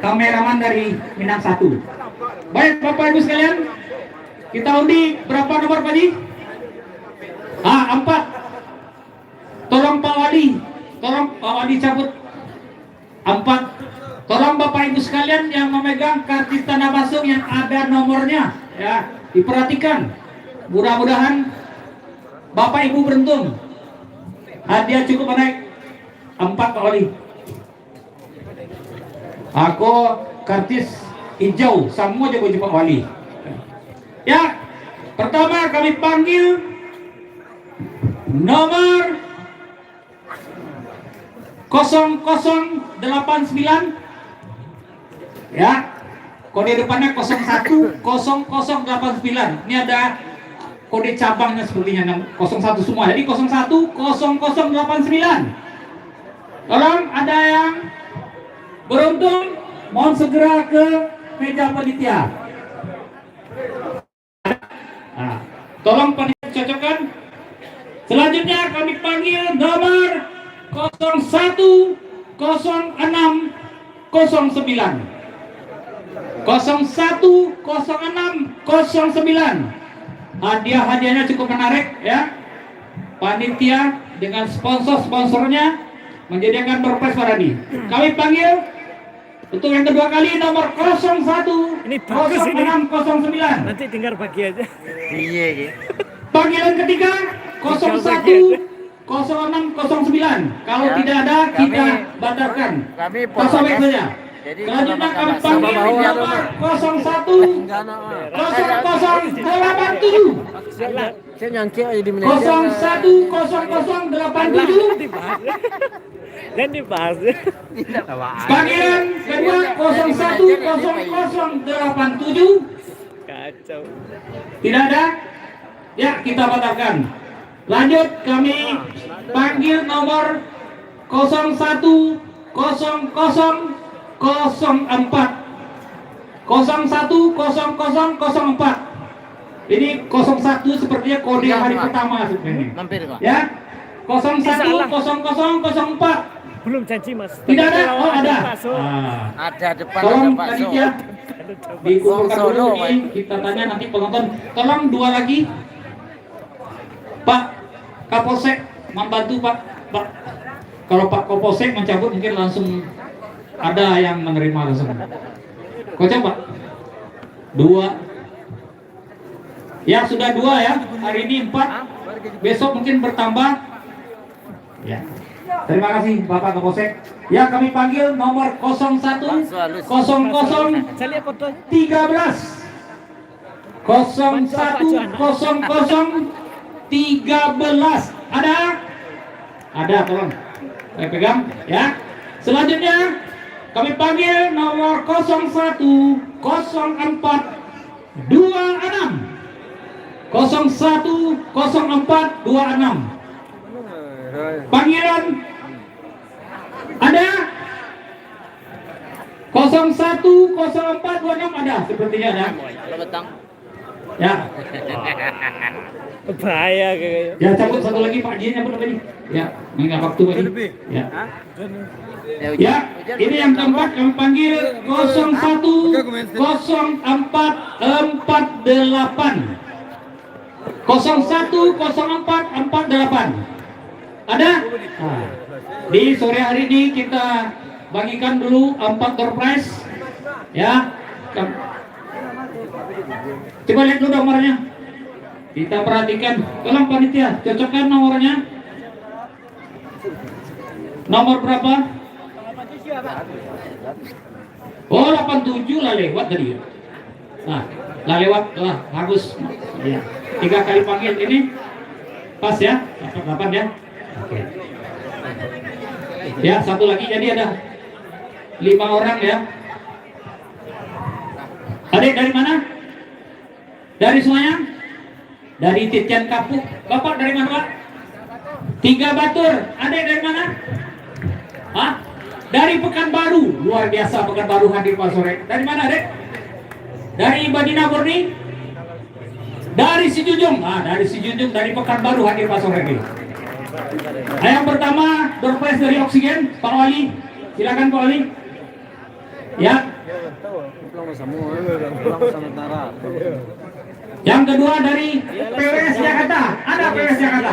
kameraman dari Minang 1. Baik Bapak Ibu sekalian, kita undi berapa nomor Pak Ji? 4. Tolong Pak Wali cabut 4. Tolong Bapak Ibu sekalian yang memegang karcis tanda masuk yang ada nomornya ya, diperhatikan. Mudah-mudahan Bapak Ibu beruntung. Hadiah cukup naik 4 Pak Wali. Aku karcis hijau, semua jago Pak Wali. Ya, pertama kami panggil nomor 0089. Ya, kode depannya 010089. Ini ada kode cabangnya sepertinya 01 semua. Jadi 010089. Tolong ada yang beruntung, mohon segera ke meja panitia. Nah, tolong panitia cocokkan. Selanjutnya kami panggil nomor 010609. 010609. Hadiah-hadiahnya cukup menarik ya. Panitia dengan sponsor-sponsornya menyediakan door prize Paradi. Kami panggil untuk yang kedua kali nomor 01 Ini bagus ini. 0609. Nanti tinggal bagi aja. Iya gitu. Panggilan ketiga 010609. Kalau tidak ada kita batalkan. Kami Sobek saja. Jadi Selanjutnya kami panggil nomor 010087. saya nyangkir aja di 010087. Dan dibahas. Panggilan kedua 010087. Kacau. Tidak ada? Ya, kita batalkan. Lanjut kami panggil nomor 010004. 010004. Ini 01 sepertinya kode hari pertama sebenarnya. mampir kok. Ya. 010004. Belum janji Mas. Tidak ada? Oh, ada. Masuk. Ah. Ada depan ada Tolong bakso. panitia dikumpulkan Solo, dulu Pak. ini, kita tanya nanti penonton. Tolong dua lagi. Pak Kapolsek membantu Pak. Kalau Pak Kapolsek mencabut mungkin langsung ada yang menerima langsung. Kocok Pak. Dua. Ya sudah dua ya. Hari ini 4. Besok mungkin bertambah. Ya. Terima kasih Bapak Kapolsek. Ya, kami panggil nomor 010013. Saya lihat fotonya. 010013. Ada, tolong. Saya pegang, ya. Selanjutnya kami panggil nomor 010426. 010426. Panggilan ada 010426 ada, sepertinya ada. Ya. Bahaya kayaknya. Ya, cabut satu lagi Pak Jin, cabut apa ini? Ya, mengingat waktu lagi. Ya. Ya, ini yang keempat kami panggil 010448. 010448. Ada? Nah, di sore hari ini kita bagikan dulu 4 door prize. Ya. Coba lihat dulu nomornya. Kita perhatikan. Tolong panitia, cocokkan nomornya. Nomor berapa? Oh, 87 lah lewat tadi. Nah, lah lewat lah, bagus. Ya. 3 kali panggil ini pas ya, 8 ya. Oke. Ya, satu lagi jadi ada 5 orang ya. Adik dari mana? Dari semuanya? Dari Titian Kapuk. Bapak dari mana, Pak? 3 Batur. Adik dari mana? Hah? Dari Pekanbaru. Luar biasa, Pekanbaru hadir Pak sore. Dari mana, Adik? Dari Badina Murni? Dari Sijunjung. Ah, dari Sijunjung, dari Pekanbaru hadir Pak sore ini. Nah, yang pertama door prize dari Oksigen, Pak Wali. Silakan Pak Wali. Ya. Yang kedua dari PWS Jakarta. Ada PWS Jakarta?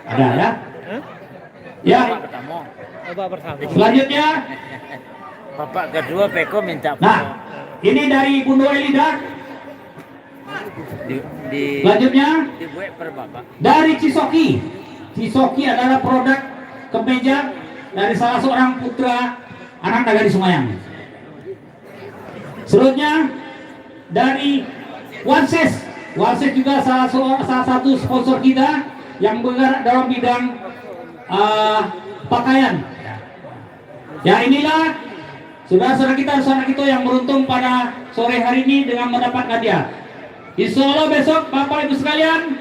Ada ya? Ya. Bapak pertama. Selanjutnya. Bapak kedua Peko minta Nah, ini dari Bundo Elida. di Selanjutnya dibuat per Bapak. dari Cisoki. Cisoki adalah produk kemeja dari salah seorang putra anak Nagari Sumayang. Selanjutnya dari Warses juga salah satu sponsor kita yang bergerak dalam bidang pakaian. Ya, inilah saudara-saudara kita yang beruntung pada sore hari ini dengan mendapat hadiah. Insya Allah besok Bapak Ibu sekalian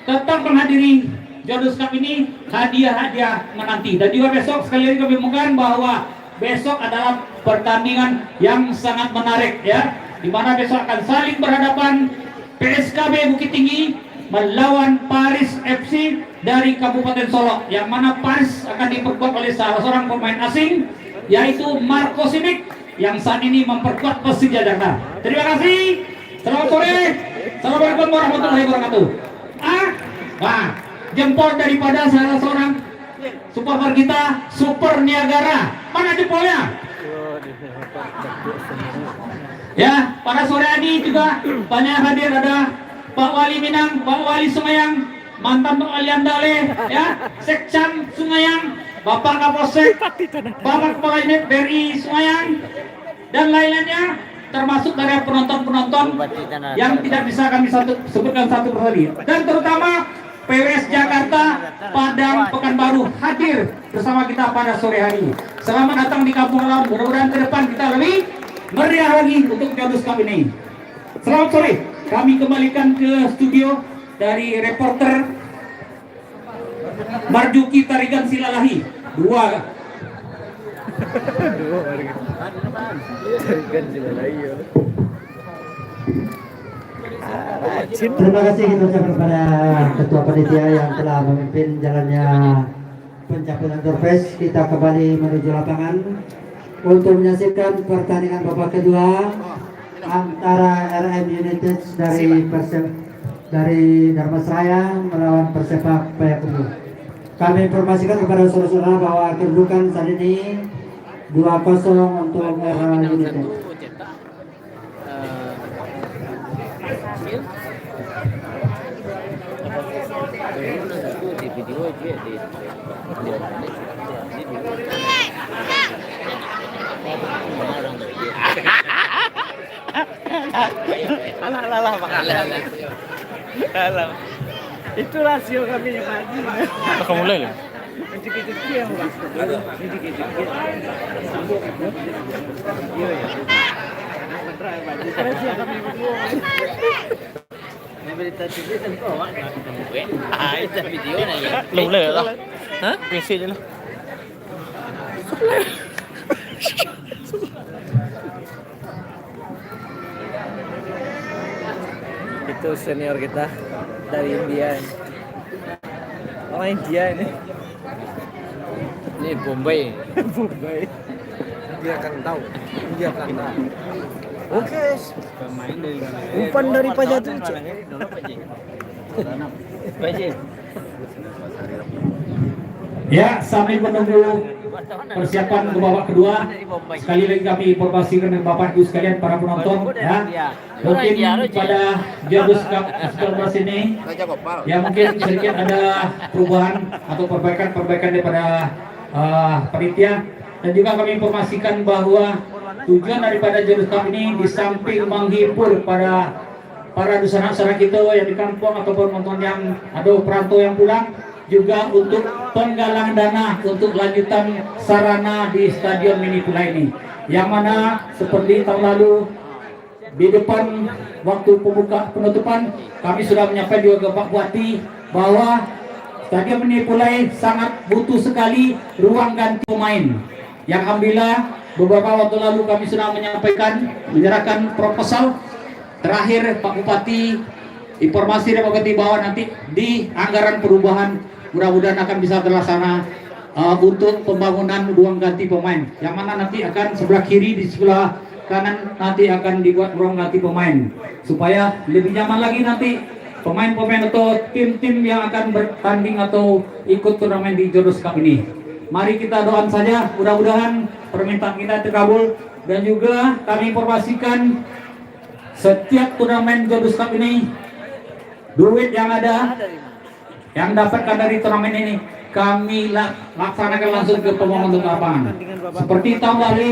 tetap menghadiri Jodos Cup ini, hadiah-hadiah menanti. Dan juga besok sekali lagi kami umumkan bahwa besok adalah pertandingan yang sangat menarik ya, di mana besok akan saling berhadapan PSKB Bukit Tinggi melawan Paris FC dari Kabupaten Solo, yang mana Paris akan diperkuat oleh salah seorang pemain asing yaitu Marco Simic yang saat ini memperkuat Persija Jakarta. Terima kasih. Selamat sore. Assalamualaikum warahmatullahi wabarakatuh. Jempol daripada salah seorang supporter kita, Super Niagara. Mana jempolnya? Ya, pada sore ini juga banyak hadir, ada Pak Wali Minang, Pak Wali Sungayang, mantan Pak Wali Andale, ya, Sekcam Sungayang, Bapak Kapolsek, Bapak Kepala Unit BRI Sungayang, dan lain-lainnya, termasuk dari penonton-penonton yang tidak bisa kami sebutkan satu persatu. Dan terutama PWS Jakarta, Padang, Pekanbaru hadir bersama kita pada sore hari ini. Selamat datang di Kampung Halaman. Mudah-mudahan ke depan kita lebih meriah lagi untuk Jodos Cup ini. Selamat sore. Kami kembalikan ke studio dari reporter Marjuki Tarigan Silalahi. Terima kasih kita ucapkan kepada Ketua Panitia yang telah memimpin jalannya pencapaian Torfest. Kita kembali menuju lapangan untuk menyaksikan pertandingan babak kedua antara RM United dari Dharmasraya melawan Persepak Payakumbuh. Kami informasikan kepada saudara-saudara bahwa kedudukan saat ini 2-0 untuk RM United. Alah. Itu rasio kami yang haji. Kamu mulai lah. Sedikit-sedikit yang sedikit-sedikit. Iya ya. Rasio kami berdua. Berita TV tentu awak nak ketemu. Itu video na ya. Mulai lah. Hah? Misi je lah. Itu senior kita dari India. Orang India ini. Ini Bombay. Bombay. Dia akan tahu. Dia akan tahu. Oke. Pemain dari Umpan dari Pajatu. Ya, sambil menunggu persiapan ke babak kedua, sekali lagi kami informasikan dengan Bapak Ibu sekalian para penonton ya. Mungkin pada Jodos Cup 19 ini ya mungkin sedikit ada perubahan atau perbaikan daripada panitia, dan juga kami informasikan bahwa tujuan daripada Jodos Cup ini di samping menghibur pada para saudara kita yang di kampung ataupun penonton yang ada perantau yang pulang, juga untuk penggalang dana untuk lanjutan sarana di Stadion Mini Pula ini, yang mana seperti tahun lalu di depan waktu penutupan kami sudah menyampaikan juga ke Pak Bupati bahwa Stadion Mini Pulai sangat butuh sekali ruang ganti pemain, yang alhamdulillah beberapa waktu lalu kami sudah menyerahkan proposal. Terakhir Pak Bupati informasi dari Pak Bupati bahwa nanti di anggaran perubahan mudah-mudahan akan bisa terlaksana untuk pembangunan ruang ganti pemain, yang mana nanti akan sebelah kiri, di sebelah kanan nanti akan dibuat ruang ganti pemain supaya lebih nyaman lagi nanti pemain-pemain atau tim-tim yang akan bertanding atau ikut turnamen di Jodos Cup ini. Mari kita doakan saja, mudah-mudahan permintaan kita terkabul. Dan juga kami informasikan setiap turnamen Jodos Cup ini, duit yang ada yang dapatkan dari turnamen ini kami laksanakan langsung ke pembangunan lapangan. Seperti tahun lalu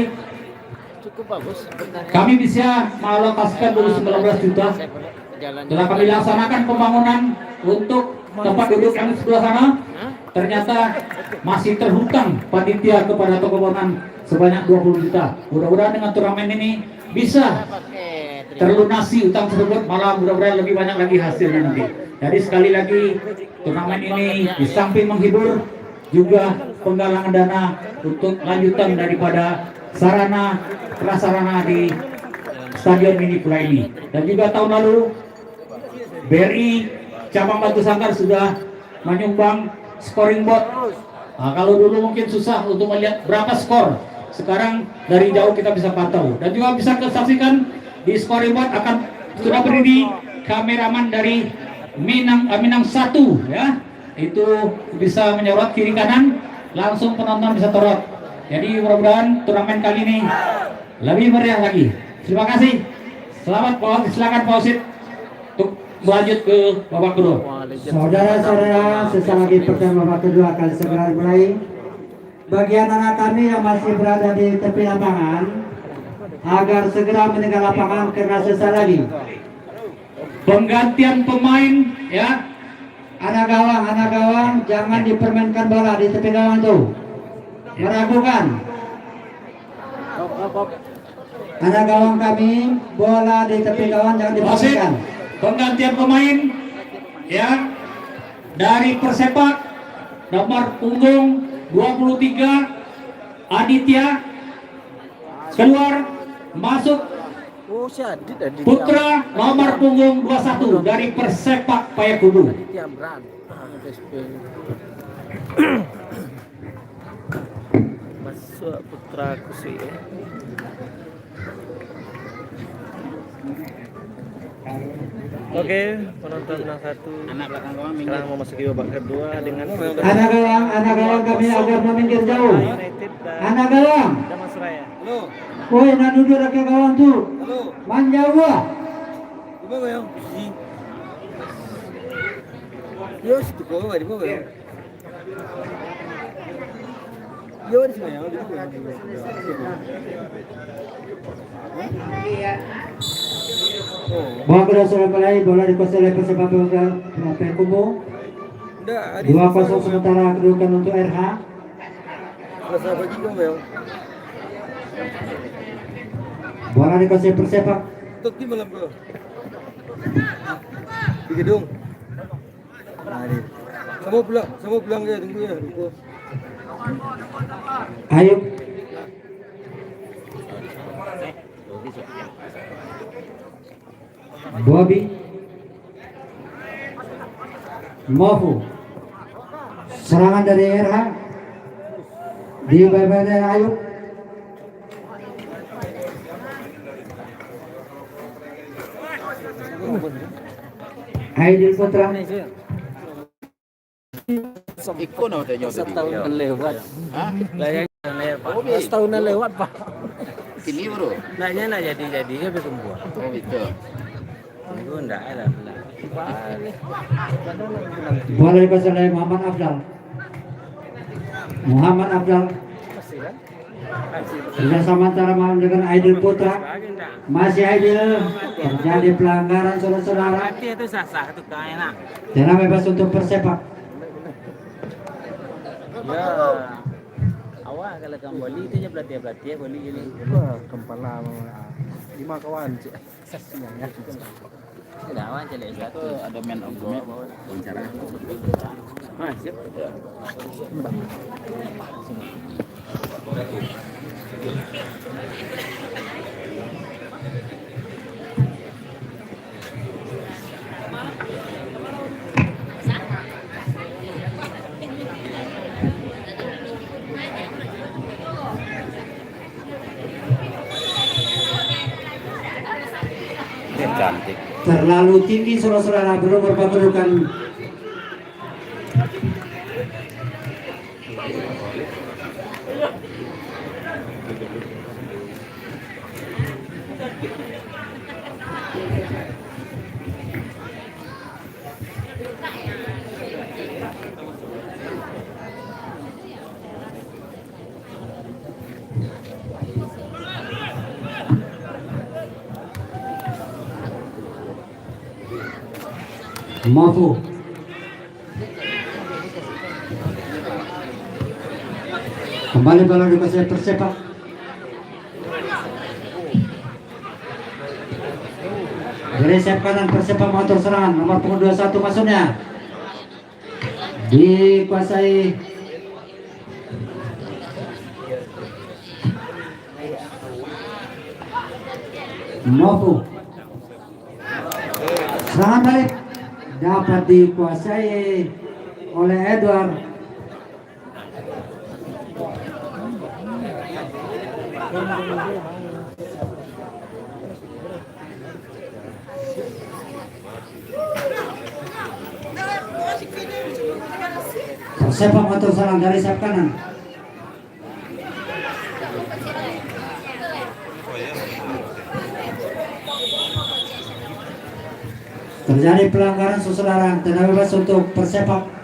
Cukup bagus. kami bisa mengalokasikan dulu 19 juta Telah kami laksanakan pembangunan untuk tempat duduk yang di sebelah sana. Ternyata masih terhutang panitia kepada toko bangunan sebanyak 20 juta. Mudah-mudahan dengan turnamen ini bisa terlunasi utang tersebut, malah mudah-mudahan lebih banyak lagi hasilnya nanti. Jadi sekali lagi turnamen ini di samping menghibur juga penggalangan dana untuk lanjutan daripada sarana prasarana di stadion mini pula ini. Dan juga tahun lalu BRI cabang Batu Sangkar sudah menyumbang scoring board. Nah, kalau dulu mungkin susah untuk melihat berapa skor, sekarang dari jauh kita bisa pantau dan juga bisa kesaksikan di scoring board akan sudah berdiri kameraman dari Minang 1 ya, itu bisa menyorot kiri kanan, langsung penonton bisa torot. Jadi mudah-mudahan turnamen kali ini lebih meriah lagi. Terima kasih. Selamat Pak, silakan Pak Osit untuk lanjut ke babak kedua. Saudara-saudara, sesaat lagi pertandingan babak kedua akan segera dimulai. Bagi anak-anak kami yang masih berada di tepi lapangan, agar segera meninggal lapangan karena sesaat lagi penggantian pemain ya. Anak gawang jangan dipermainkan bola di tepi gawang tuh. Meragukan. Anak gawang kami, bola di tepi gawang jangan dipermainkan. Penggantian pemain ya dari Persepak nomor punggung 23 Aditya keluar, masuk Putra nomor punggung 21 dari Persepak Payakumbuh. Masuk Putra Kusui. Oke, penonton menang 1. Anak belakang gawang minggir. Sekarang memasuki babak kedua dengan Anak gawang kami agar meminggir jauh. United dan Anak gawang, Damas Raya. woi nak duduk dekat gawang tuh. Manjau gua. Bola kedua sudah mulai, bola dikuasai oleh Persepak Payakumbuh. 2-0 sementara kedudukan untuk RH. Bola dikuasai Persepak. Di gedung. Semua pulang ya, tunggu ya. Ayub. Bobby. Mofu. Serangan dari RH. Dibayar dari Ayub. Aidil Putra. Ikut nama tanya tadi. Setahun lewat. Setahun lewat Pak. Sini bro. Naknya nak jadi berkumpul. Oh itu. Itu enggak ada. Bola dikuasai oleh Muhammad Afdal. Sudah sama antara malam dengan Aidil Putra. Masih Aidil. Terjadi pelanggaran saudara-saudara. Itu sah-sah itu kan enak. Tenang bebas untuk Persepak. Ya. Awak kalau kamu boli itu je pelatih boli ini. Kepala 5 kawan cik. Sasinya. Sudah awan jelek satu. Ada man of the match. Bicara. Siap. Cantik. Terlalu tinggi saudara-saudara, belum berkedudukan. Mafu. Kembali bola dikuasai Persepak. Dari sayap kanan Persepak mengatur serangan, nomor punggung 21 masuknya dikuasai Mafu. Serangan balik dapat dikuasai oleh Edward. Persepak mengatur serang dari sayap kanan. Terjadi pelanggaran susulan, tendangan bebas untuk Persepak.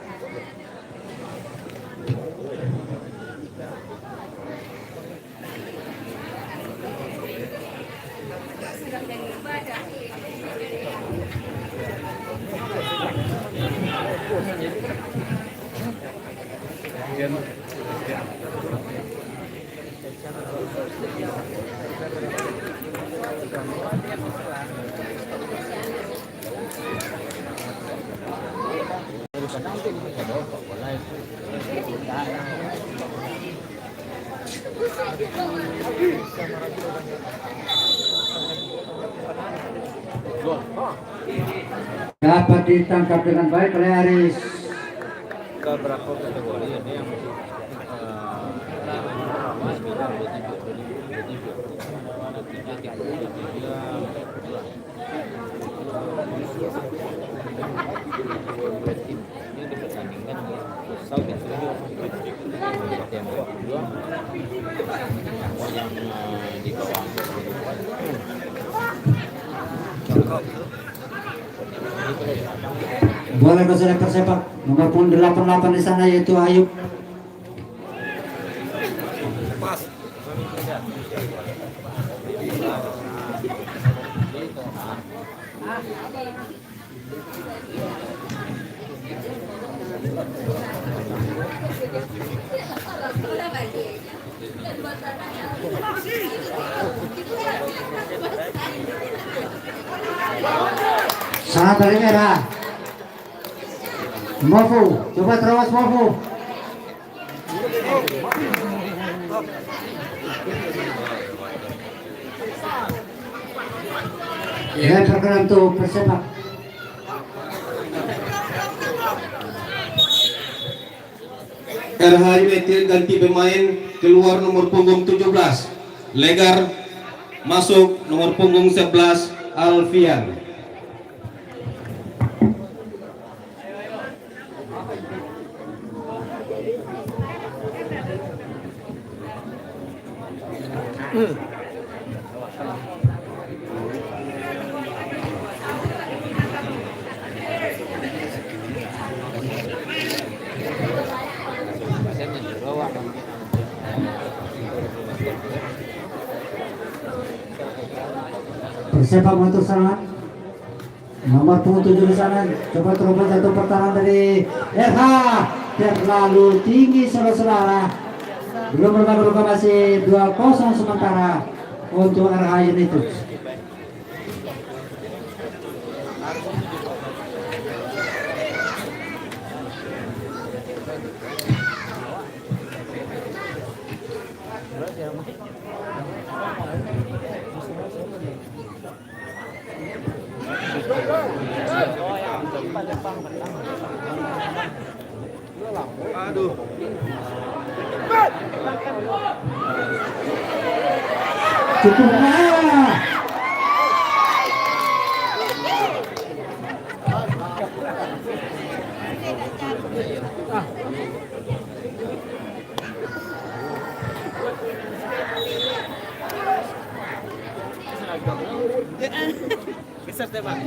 Dapat ditangkap dengan baik oleh Aris. Berapa kategori ada yang Bola ke Persepak, nomor punggung 88 di sana yaitu Ayub. Sangat dari merah. Mafu, coba terus Mafu. Ya, perkenan untuk Persepak. RH United ganti pemain, keluar nomor punggung 17 Legar, masuk nomor punggung 11 Alfian. Persepak mengatur serangan, nomor punggung 7 di sana. Coba terobos satu pertahanan dari RH, terlalu tinggi saudara-saudara. Belum berubah, masih 2-0 sementara untuk RH United. Aduh. Cukup. besar teh Pak.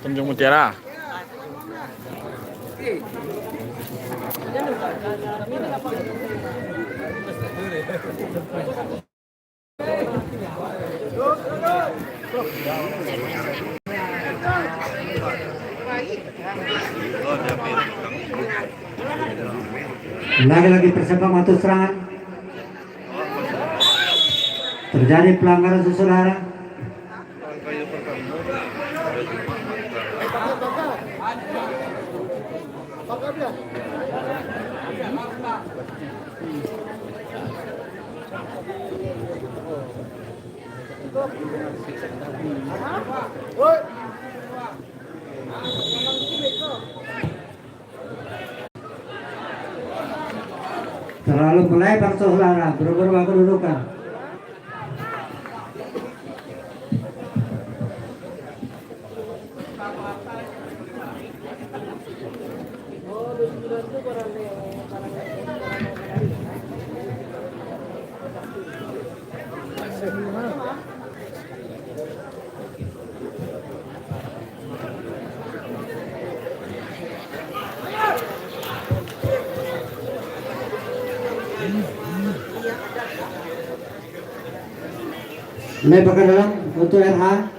Tanjung Mutiara. Lagi-lagi persiapan atau serangan. Terjadi pelanggaran saudara. Terlalu melebar saudara, berubah kedudukan. Lebar ke dalam untuk RH.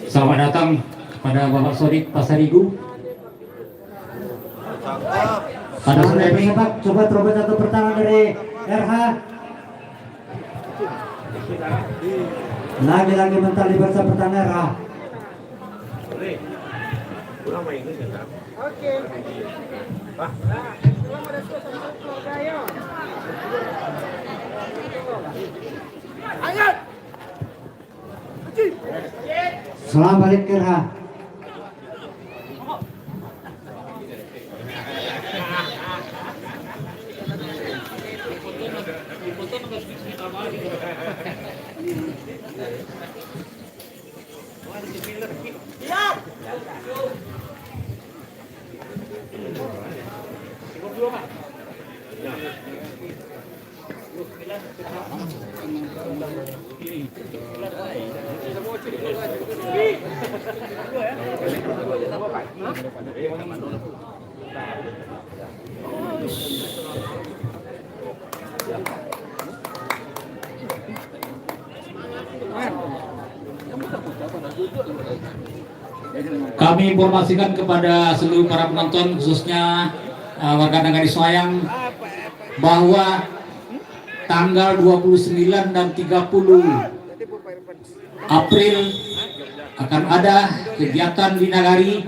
Selamat datang kepada Bapak Sodik Pasarigu. Pada sore ini Coba terobos satu pertahanan dari RH. Lagi-lagi mentali bersama pertahanan RH. Selam balik ke RH. Kami informasikan kepada seluruh para penonton, khususnya warga Nagari Sumayang, bahwa tanggal 29 dan 30 April akan ada kegiatan di Nagari,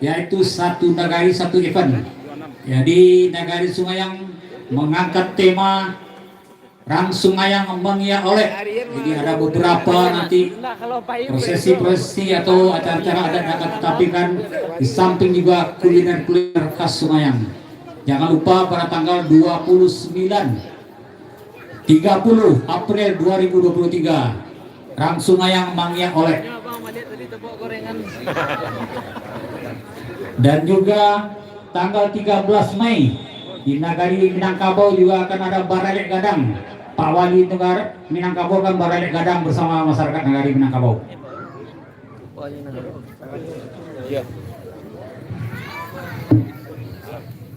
yaitu satu Nagari satu event. Jadi Nagari Sumayang mengangkat tema Rang Sumayang Mangya Oleh. Jadi ada beberapa nanti prosesi-prosesi atau acara-acara adat yang akan ditampilkan, di samping juga kuliner-kuliner khas Sumayang. Jangan lupa pada tanggal 29 30 April 2023 Rang Sumayang Mangya Oleh. Dan juga tanggal 13 Mei di Nagari Minangkabau juga akan ada Baralek Gadang Pak Wali Negara Minangkabau kan berada gadang bersama masyarakat Nagari Minangkabau. Iya.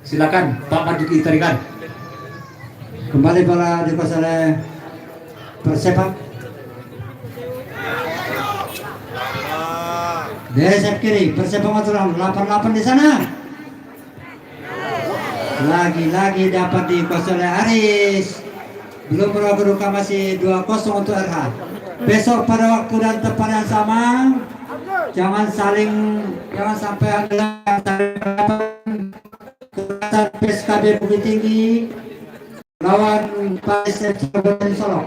Silakan Pak Marjuki Tarikan. Kembali bola dikuasai oleh Persepak. Dari sayap kiri Persepak Mataram 88 di sana. Lagi-lagi dapat dikuasai oleh Aris. Belum berlaku masih 2-0 untuk RH. Besok pada waktu dan tempat yang sama, jangan sampai ada PSKB Bukit Tinggi lawan PSF Kabupaten Solok.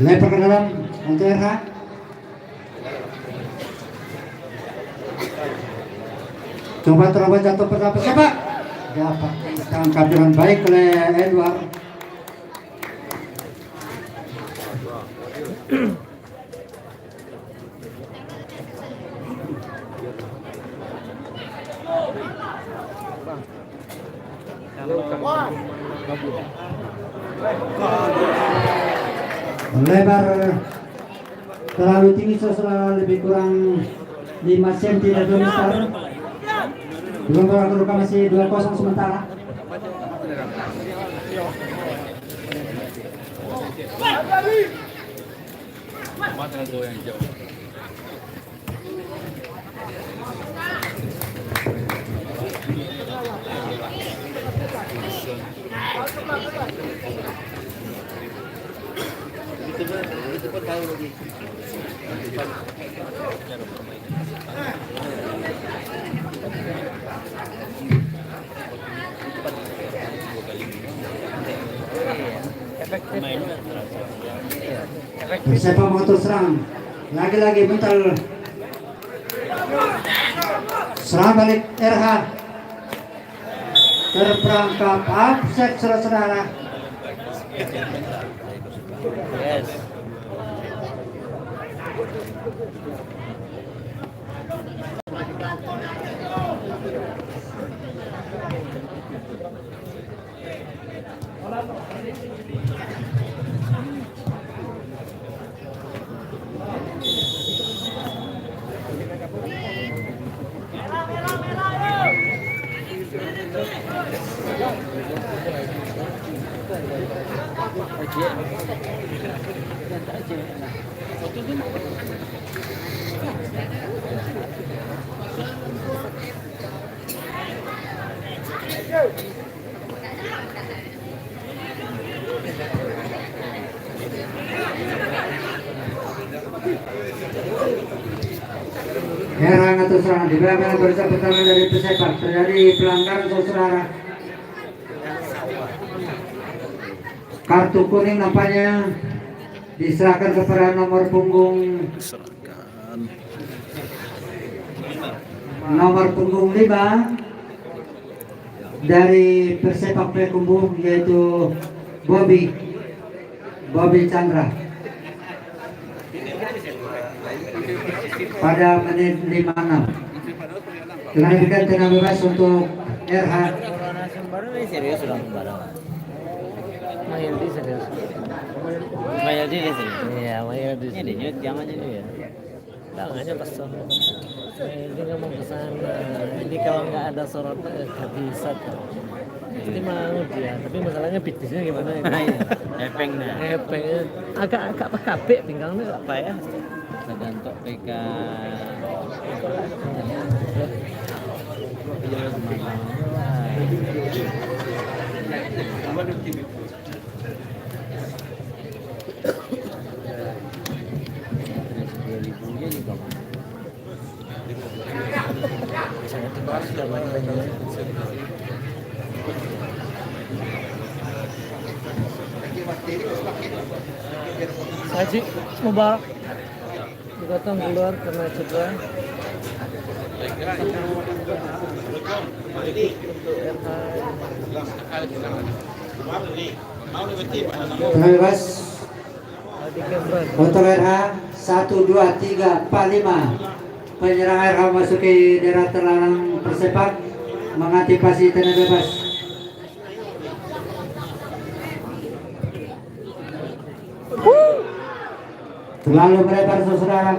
Lempar ke dalam untuk RH. Coba terobos jatuh pertama Persepak. Dapat tangkap dengan baik oleh Edward. Lebar terlalu tinggi, saudara, lebih kurang 5 cm dari meter. Belum berlaku masih 2-0 sementara. Persepak mengatur serang. Lagi-lagi bentar. Serang balik RH. Terperangkap offset, saudara-saudara. Yes. Herang atau serangan di belakang barisan pertama dari Persepak. Terjadi pelanggaran, saudara. Kartu kuning nampaknya diserahkan kepada nomor punggung 5 dari Persepak Payakumbuh, yaitu Bobby Chandra pada menit 56. Dengan demikian tenang bebas untuk RH. Serius sudah sembarangan. Mayaldi serius. Mayaldi ini serius. Iya, Mayaldi. Ini nyut jangan jadi ya. Tangannya kesel. Mayaldi ngomong ke sana. Ini kalau nggak ada sorot nggak bisa. Jadi mau dia, tapi masalahnya bisnisnya gimana ya? Epeng nah. Epeng. Agak pakapek pinggangnya apa ya? Segantok PK. Haji Mubarak digotong keluar karena cedera. Bebas untuk RH 1, 2, 3, 4, 5. Penyerang RH memasuki daerah terlarang bersepak mengantisipasi tanda bebas. Terlalu melebar saudara.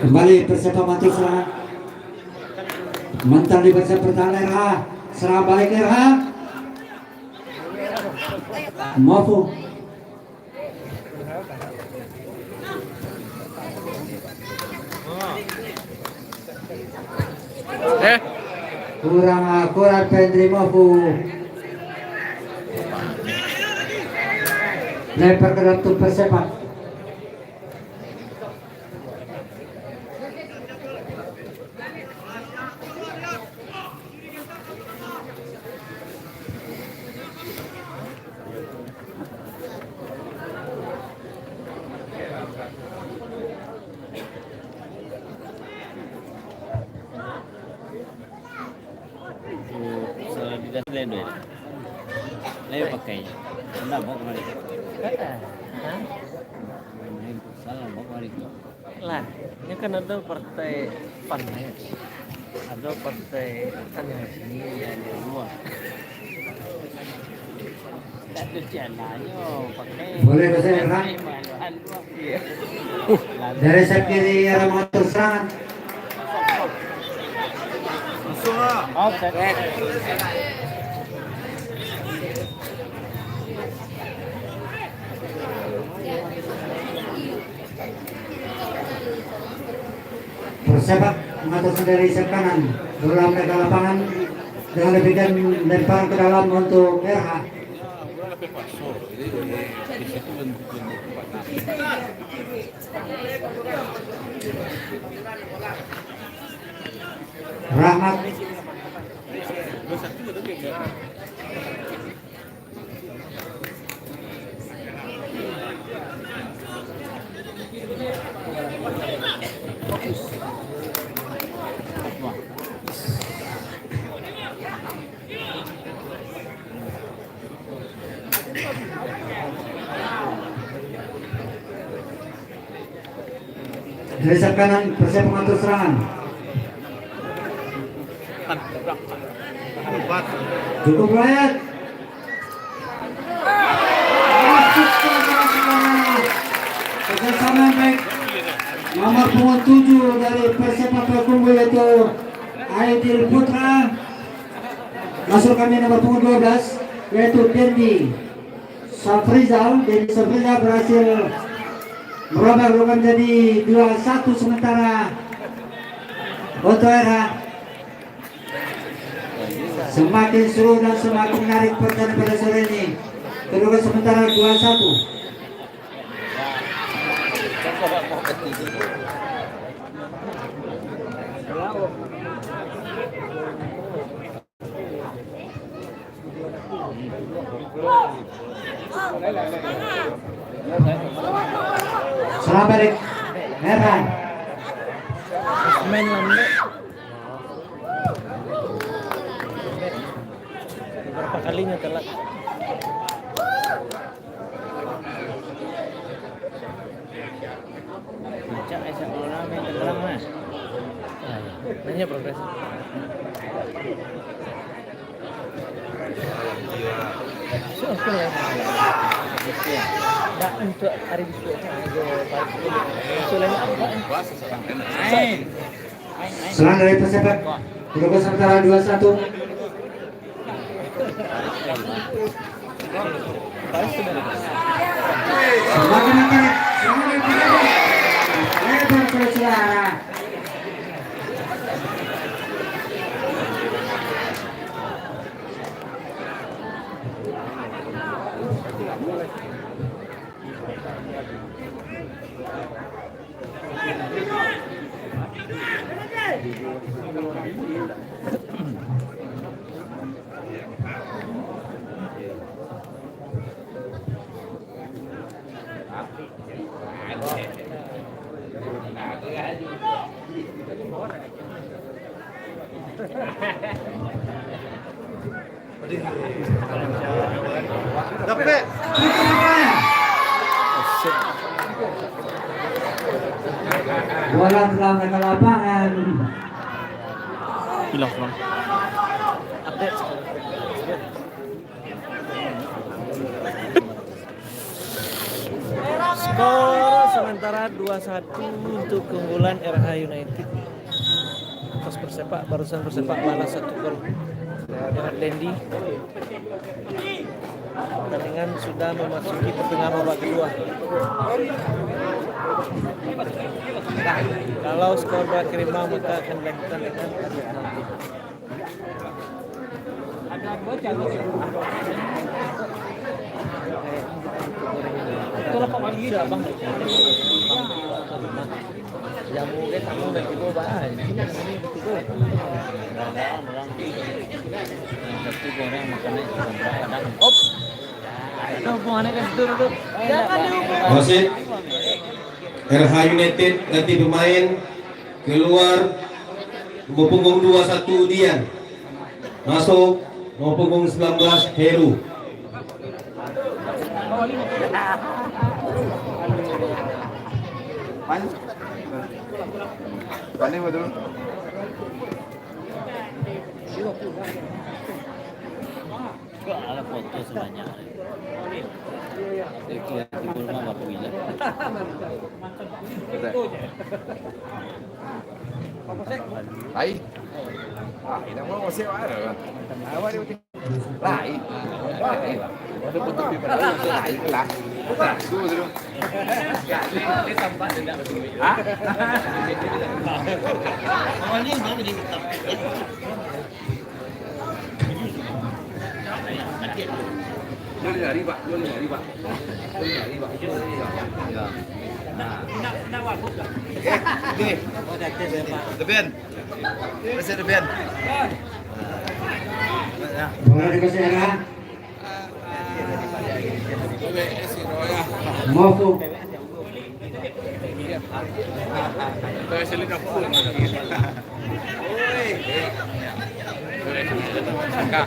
Kembali Persib mantul serangan. Mental di Persib pertahanan RH. Serang balik RH. Mofu. Kurang akurat Pendri Mofu. Lempar ke dalam tumpu Persib. Lagi pakainya. Enggak bawa kemari. Salah bawa kemari. Lah, ini kan ada partai PAN ya. Ada partai kan yang sini ada luar. Tak ada jalannya pakai. Boleh bahasa RH. Dari sayap kiri arah mengatur serangan. Offset. Persepak mengatur sendiri sayap kanan. Berulang ke lapangan dengan demikian lempar ke dalam untuk RH. Rahmat. Dari sayap kanan Persib mengatur serangan. Cukup layak. Kerjasama baik nomor punggung 7 dari Persib Payakumbuh yaitu Aidil Putra. Masuk kami nomor punggung 12 yaitu Dendi Safrizal. Dendi Safrizal berhasil merubah menjadi 2-1 sementara untuk RH. Semakin seru dan semakin menarik pertandingan pada sore ini. Kedua sementara 2-1. Salam balik Merhan. Main lambat. Berapa kalinya telat? Puncak Aisyah Maulana main terang mas. Nanya progres. Oke ya. Nah, untuk hari besok aja balik. Soalnya apa? Main. Selang dari Persebaya Bogor sementara 2-1. Semakin menarik, semakin menarik. Lebar bersuara. Dapat. Bola telah ke lapangan. Hilang bang. Update. Skor sementara 2-1 untuk keunggulan RH United. Pas Persepak barusan Persepak balas 1 gol dengan Dendi. Pertandingan sudah memasuki pertengahan babak kedua. Kalau skor berakhir imbang maka akan dilanjutkan dengan adu penalti. Itulah pemanggilan bang. Jamu dia tamu dan tiba bah. Ini tiba. Tapi goreng makannya kadang. Op. Ada hubungannya kan situ duduk. Jangan dihubung. Wasit RH United ganti pemain, keluar nomor punggung 21 Dian, masuk nomor punggung 19 Heru. Pani betul. Kok ada foto sebanyak. Lihat di rumah Bapak Wila. Lai. Kita mau masih ada. Awal dia. Lai. Ada foto di mana? Lai lah. Tunggu dulu. Dia tampak tidak betul. Ah. Awalnya mau jadi tetap. Jom lari pak, jom lari pak. Ni, Debian, masih Debian. Bola dikasih arah. Mofu. Saya sini dapur. Saka.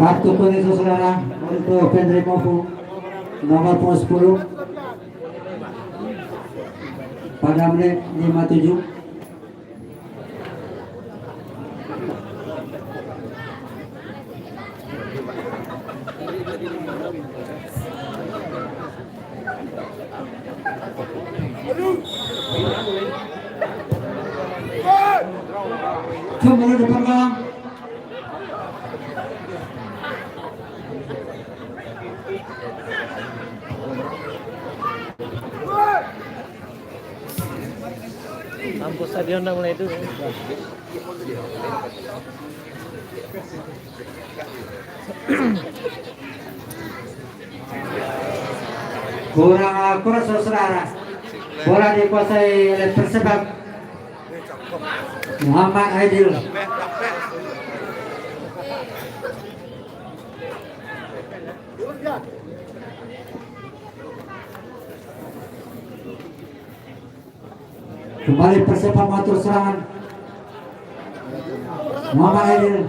Kartu kuning saudara untuk Pendri Mofu nomor 10 pada menit 57. Kembali depan gawang. Lampu stadion udah mulai itu. Kurang akurat saudara. Bola dikuasai oleh Persebaya Muhammad Aidil. Kembali Persebaya mengatur serangan. Muhammad Aidil.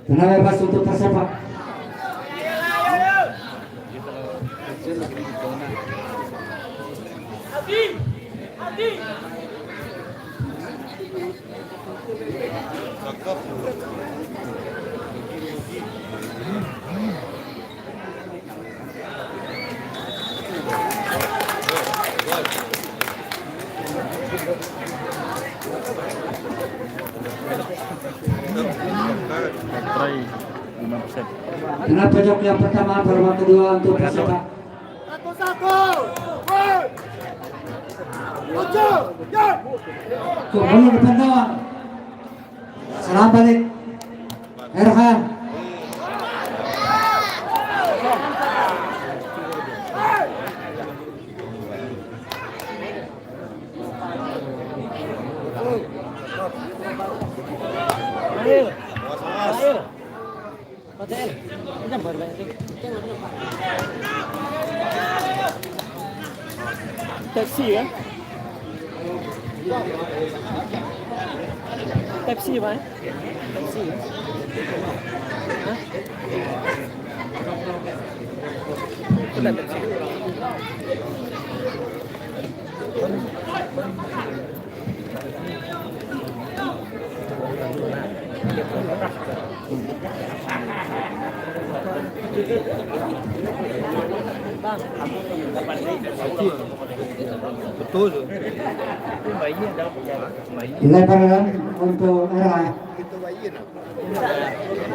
Tenang bebas untuk tersepak. Try 5%. Tenang pojok yang pertama, peluang kedua untuk tersepak. Kembali depan gawang. Selang balik. RH. Pepsi kan? Pepsi Pak? Pepsi kan? Hah? Benar Pepsi. Betul. Bayinya ada bayi. Dilebarkan untuk RH.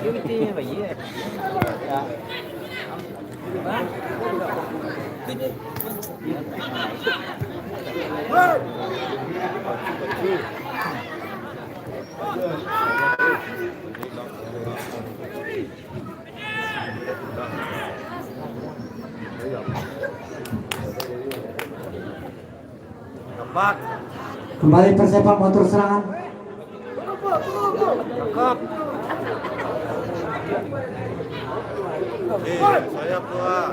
Ini bayi ya. Kembali persepak motor serangan. Saya keluar.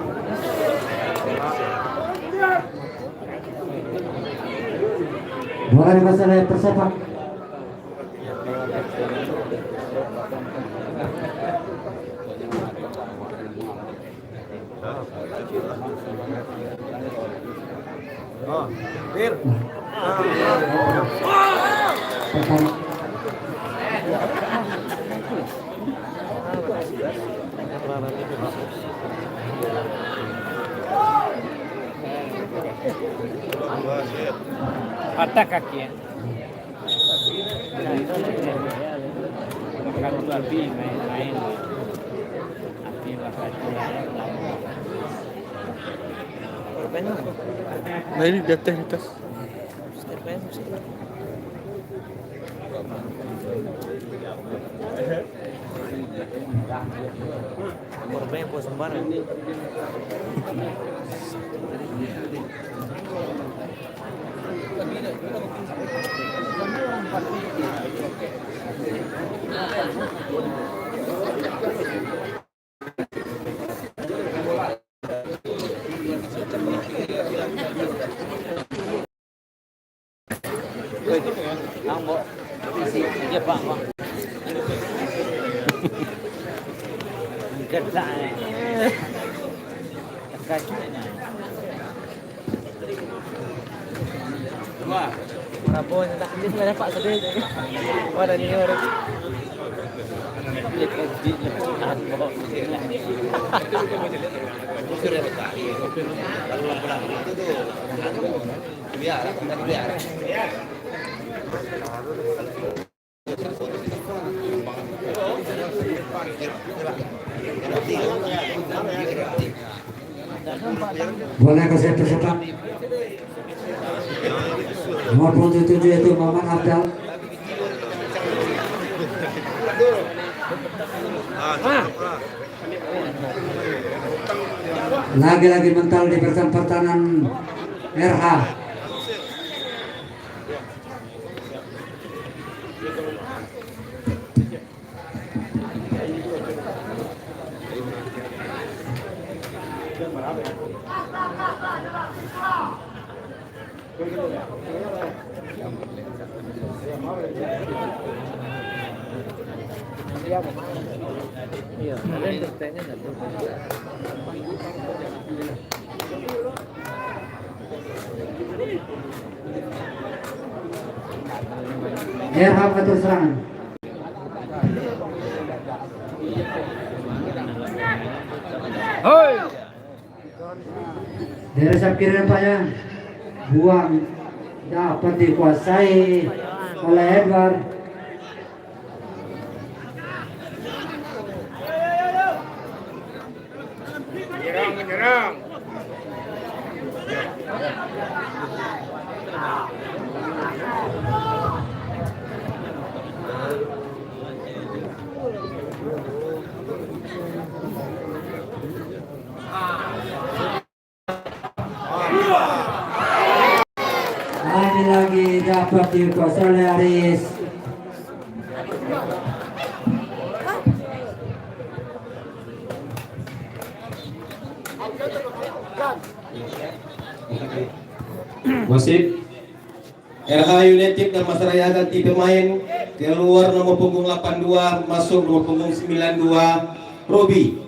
Bola dikuasai oleh persepak. Pertama. Patah kaki ya. Makan api main-main. Api makan Nah ini dia teknikas. Korban yang sembarang. Ambok, dia bang. Gedak. Kakinya. Wah, berapa tak ini sudah dapat sedih. Wah, ini orang. Lihat di depan bawa. Sudah dapat. Lalu pulang itu tuh. Biar, biar. Bola kasih persepak. Nomor 27 yaitu Muhammad Abdal. Lagi-lagi mental di pertahanan RH. Iya, ada entertainnya satu. Erham atur serangan. Hoi. Dari sayap kiri nampaknya buang dapat dikuasai oleh Edward. Menyerang. Lagi dapat dikuasai oleh Aris. Wasit RH United dan Masaraya ganti pemain, keluar nomor punggung 82, masuk nomor punggung 92 Robi.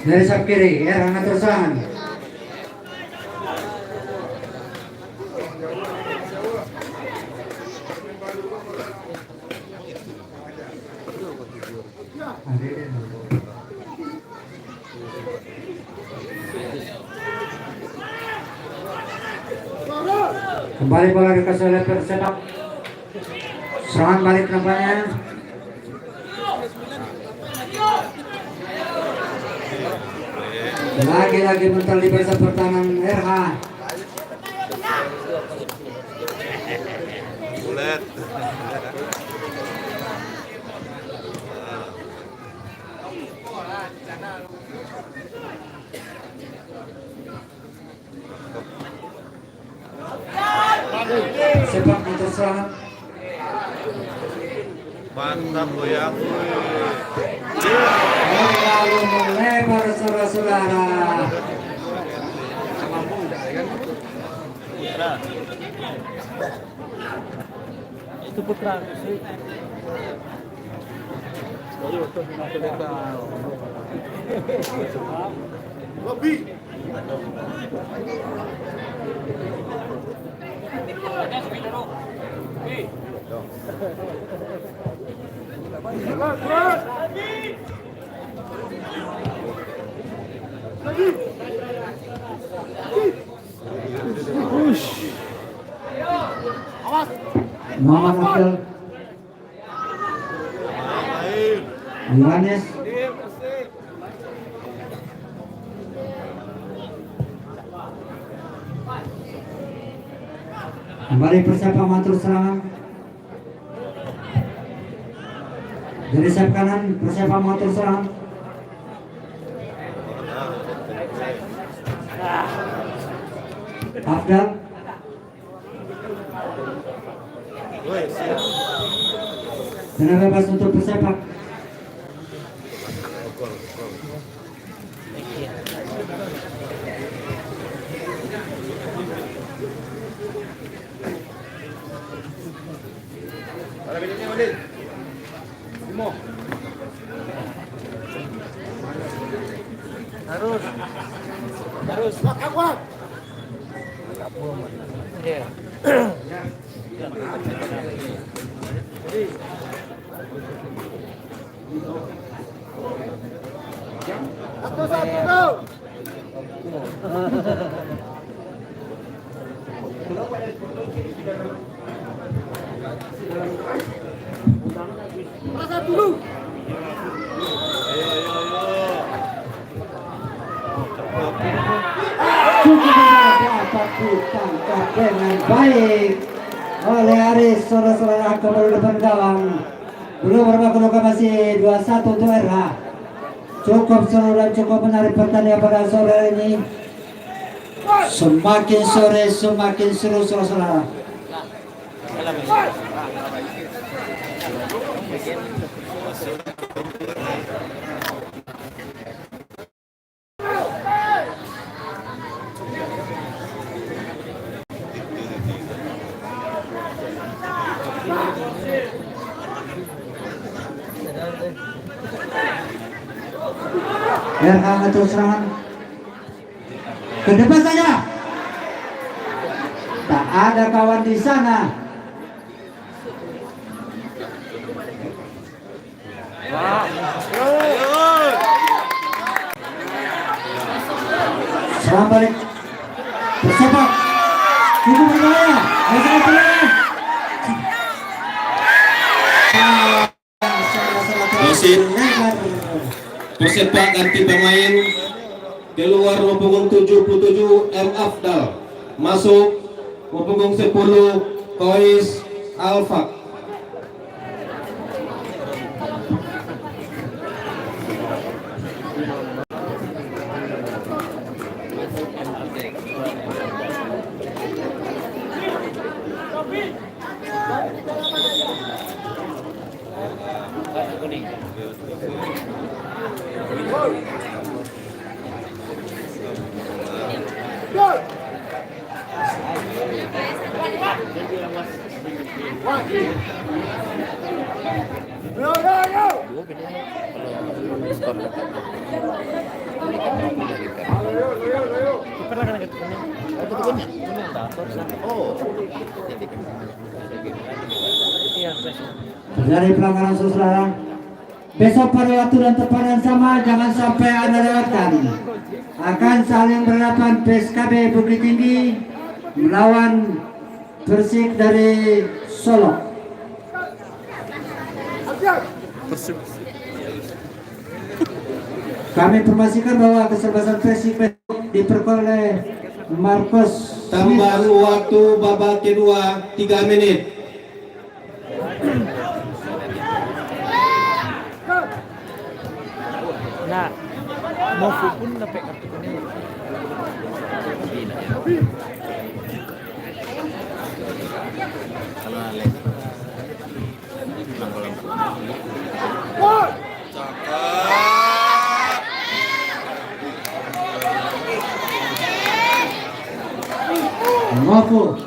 Dari sayap kiri, Erham atur serangan. Kembali bola dikasih oleh Persepak. Serangan balik nampaknya. Lagi-lagi mental di barisan pertahanan RH. Bulat. Sepak untuk serangan. Mantap goyang. Lalu melebar saudara-saudara. Itu Putra sih. Muhammad Abdul Yohanes. Kembali persiapan mantul serangan. Dari sayap kanan persiapan mantul serangan. Afdal. Tenang bebas untuk persepak. Harus. Iya. dapat ditangkap dengan baik oleh Aris. Saudara-saudara kembali depan gawang. Belum berapa kedudukan masih 2-1 untuk RH. Cukup seru dan cukup menarik pertandingan pada sore ini. Semakin sore semakin seru saudara-saudara. RH atur serangan ke depan saja. Tak ada kawan di sana. Serang balik. Bersepak. Itu berbahaya. Masih berbahaya. Wasit persepak ganti pemain keluar nomor punggung 77 M Afdal, masuk nomor punggung 10 Kois Alfa. Dari pelanggaran saudara. Besok pada waktu dan tempat yang sama jangan sampai Anda lewatkan. Akan saling berhadapan PSKB Bukit Tinggi melawan Persik dari Solo. Kami informasikan bahwa kesebelasan Persik diperoleh Marcos. Tambahan waktu babak kedua 3 menit. Nah, mau pun dapat kartu kuning. Kalau Alex, Ngopo.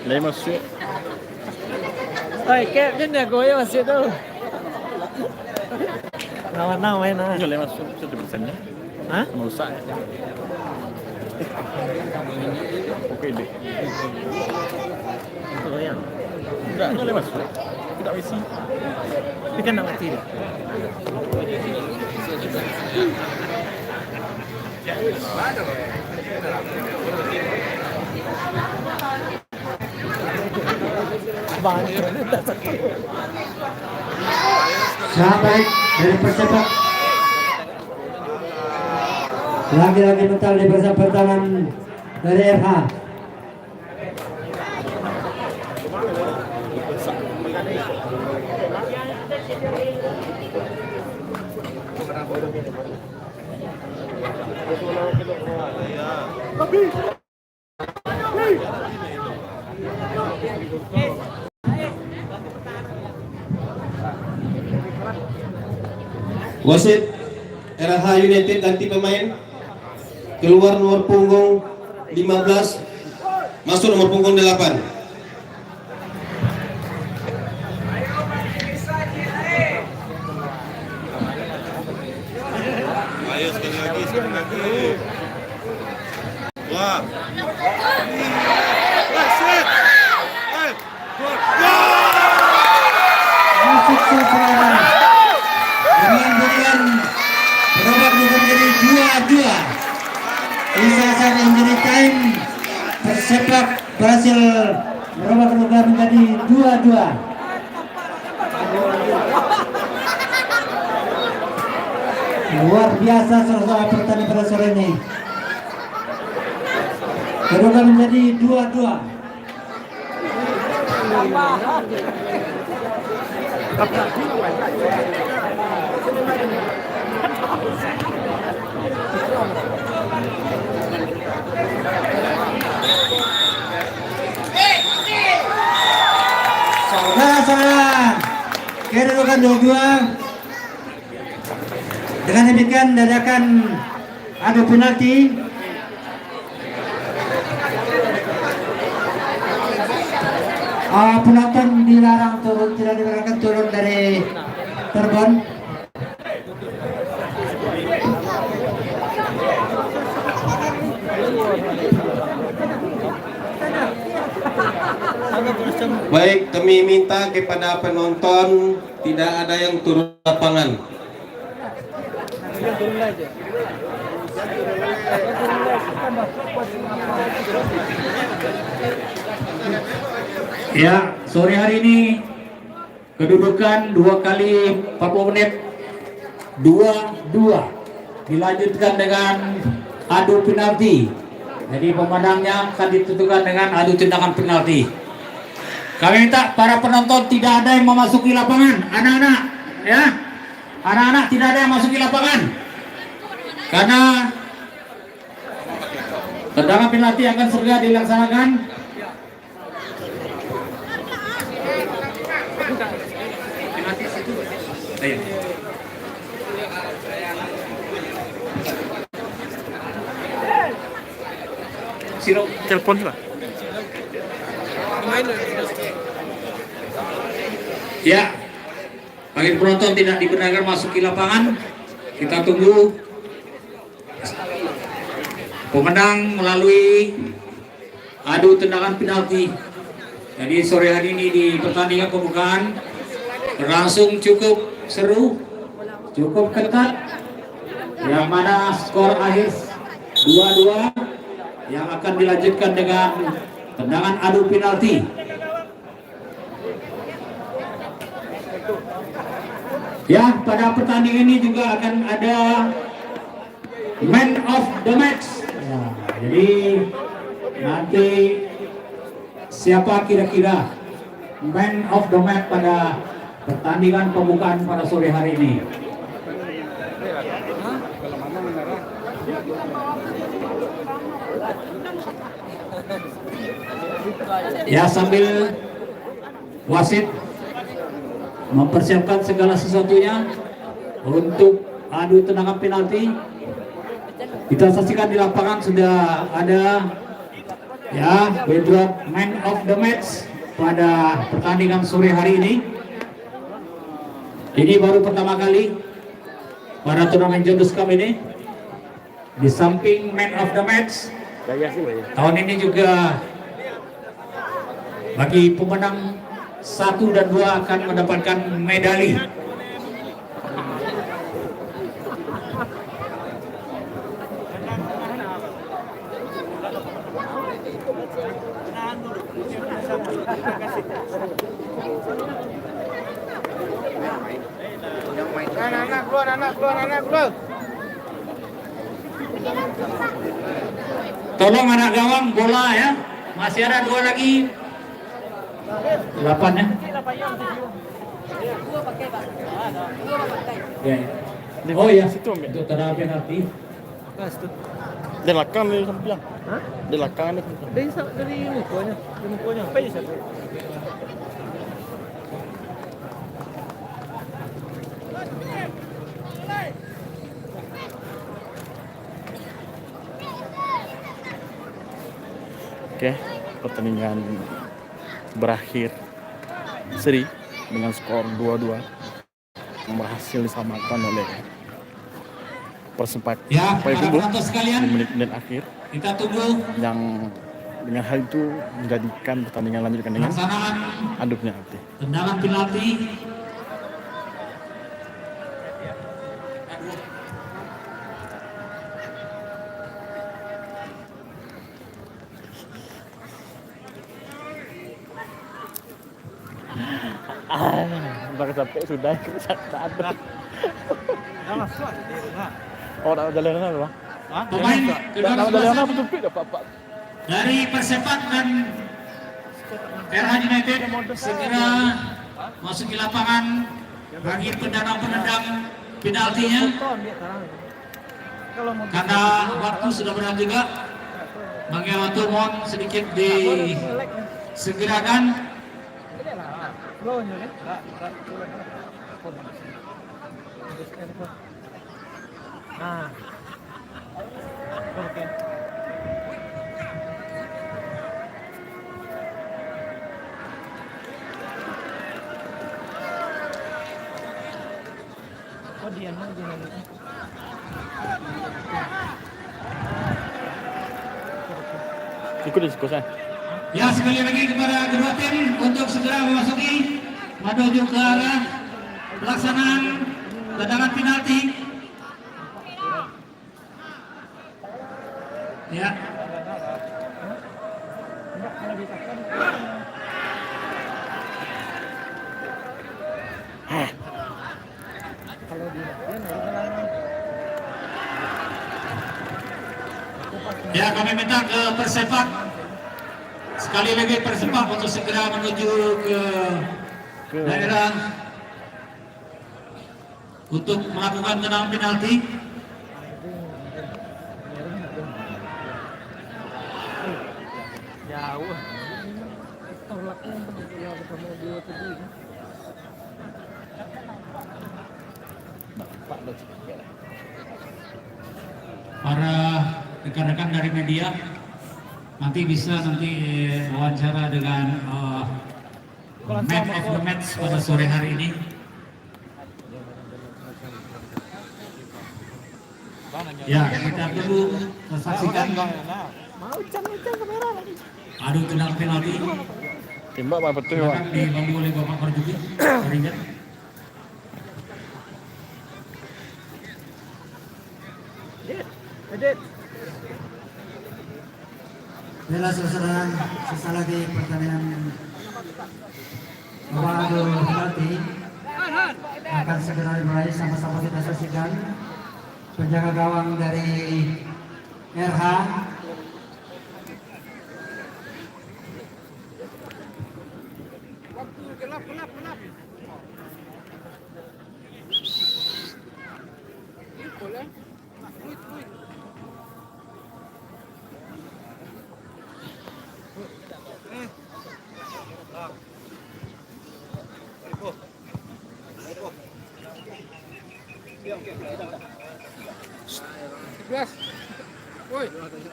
Lấy một suýt. Oi, kẹp trên nhà gue masih tuh. Nawan main nah. Ini lấy một suýt cho được sẵn nhé. Hah? Màu xanh. Oke deh. Itu yang. Enggak lấy một suýt. Kita isi. Tapi kan nama tidak. Sahabat dari Persepak lagi-lagi mental di bersama pertahanan dari RH. Wasit RH United ganti pemain. Keluar nomor punggung 15, masuk nomor punggung 8. Ayo sekali lagi. Wah. Masuk seseorang dengan bulian berubah menjadi 2-2. Sisa injury time, Persepak berhasil berubah menjadi 2-2. Luar biasa saudara pertandingan pada sore ini. Berubah menjadi 2-2. Saudara-saudara, kedudukan 2-2. Dengan demikian dadakan adu penalti. Penonton dilarang turun, tidak dibenarkan turun dari terbon. Baik, kami minta kepada penonton tidak ada yang turun lapangan. Ya, sore hari ini kedudukan 2 kali 40 menit 2-2 dilanjutkan dengan adu penalti. Jadi pemenangnya akan ditentukan dengan adu tendangan penalti. Kami minta para penonton tidak ada yang memasuki lapangan, anak-anak, ya. Anak-anak tidak ada yang masuki lapangan. Karena tendangan penalti akan segera dilaksanakan. Sino telepon lah. Ya, bagi penonton tidak dibenarkan masuk ke lapangan. Kita tunggu pemenang melalui adu tendangan penalti. Jadi sore hari ini di pertandingan pembukaan berlangsung cukup seru, cukup ketat. Yang mana skor akhir 2-2 yang akan dilanjutkan dengan tendangan adu penalti. Ya, pada pertandingan ini juga akan ada man of the match. Ya, jadi nanti siapa kira-kira man of the match pada pertandingan pembukaan pada sore hari ini? Ya, sambil wasit mempersiapkan segala sesuatunya untuk adu tendangan penalti, kita saksikan di lapangan sudah ada ya bedrock man of the match pada pertandingan sore hari ini. Ini baru pertama kali pada turnamen Jodos Cup ini. Di samping man of the match, tahun ini juga bagi pemenang 1 dan 2 akan mendapatkan medali. Anak keluar. Tolong anak gawang bola ya. Masih ada 2 lagi. 8 ya. Ya. Oh ya, untuk tendangan penalti. Di belakang ni sampai bilang. Di belakang ni. Dari mukonya. Apa ya satu? pertandingan berakhir seri dengan skor 2-2 yang berhasil disamakan oleh Persebaya Ya, Payakumbuh para penonton sekalian, di menit-menit akhir, kita tunggu yang dengan hal itu menjadikan pertandingan lanjutkan dengan pelaksanaan adu penalti. tendangan penalti. Udah capek sudah tak ada. Oh, tak jalan apa bang? Pemain kedua Jalan apa sepasang tuh pik dapat pak? dari Persepak dan RH United segera masuki lapangan bagi penendang penaltinya, karena waktu sudah berat juga. Bagi waktu mohon sedikit disegerakan. Ikut diskusi. Ya, sekali lagi kepada kedua tim untuk segera memasuki menuju ke arah pelaksanaan tendangan penalti. Ya. Ya, kami minta ke Persepak sekali lagi Persepak untuk segera menuju ke daerah untuk melakukan tendangan penalti. Para rekan-rekan dari media nanti bisa wawancara dengan man of the match pada sore hari ini. Ya, kita dulu saksikan adu tendangan penalti Tembak apa betul yang dibantu oleh Bapak Marjuki. Ringan. Bila saudara sesaat lagi pertandingan adu penalti akan segera dimulai. Sama-sama kita saksikan penjaga gawang dari RH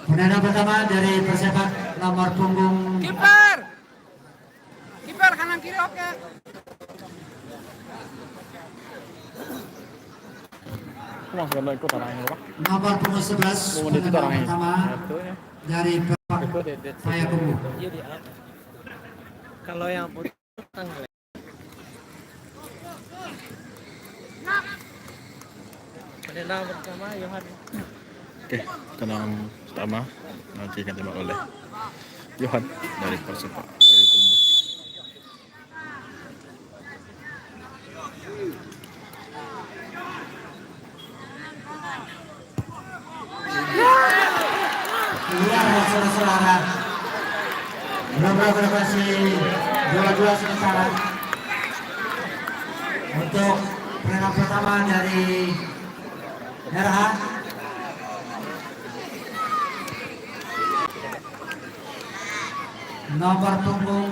penendang pertama dari Persepak nomor punggung Kiper kanan kiri oke. Mas gak ikut orangnya bang. nomor punggung 11 penendang pertama dari Payakumbuh. Kalau yang putih penendang pertama Yohan. Oke, tenang pertama nanti akan ditembak oleh Yohan dari Persebaya Payakumbuh. Keluar saudara-saudara. Berapa masih 2-2 sementara untuk penendang pertama dari RH. Nomor punggung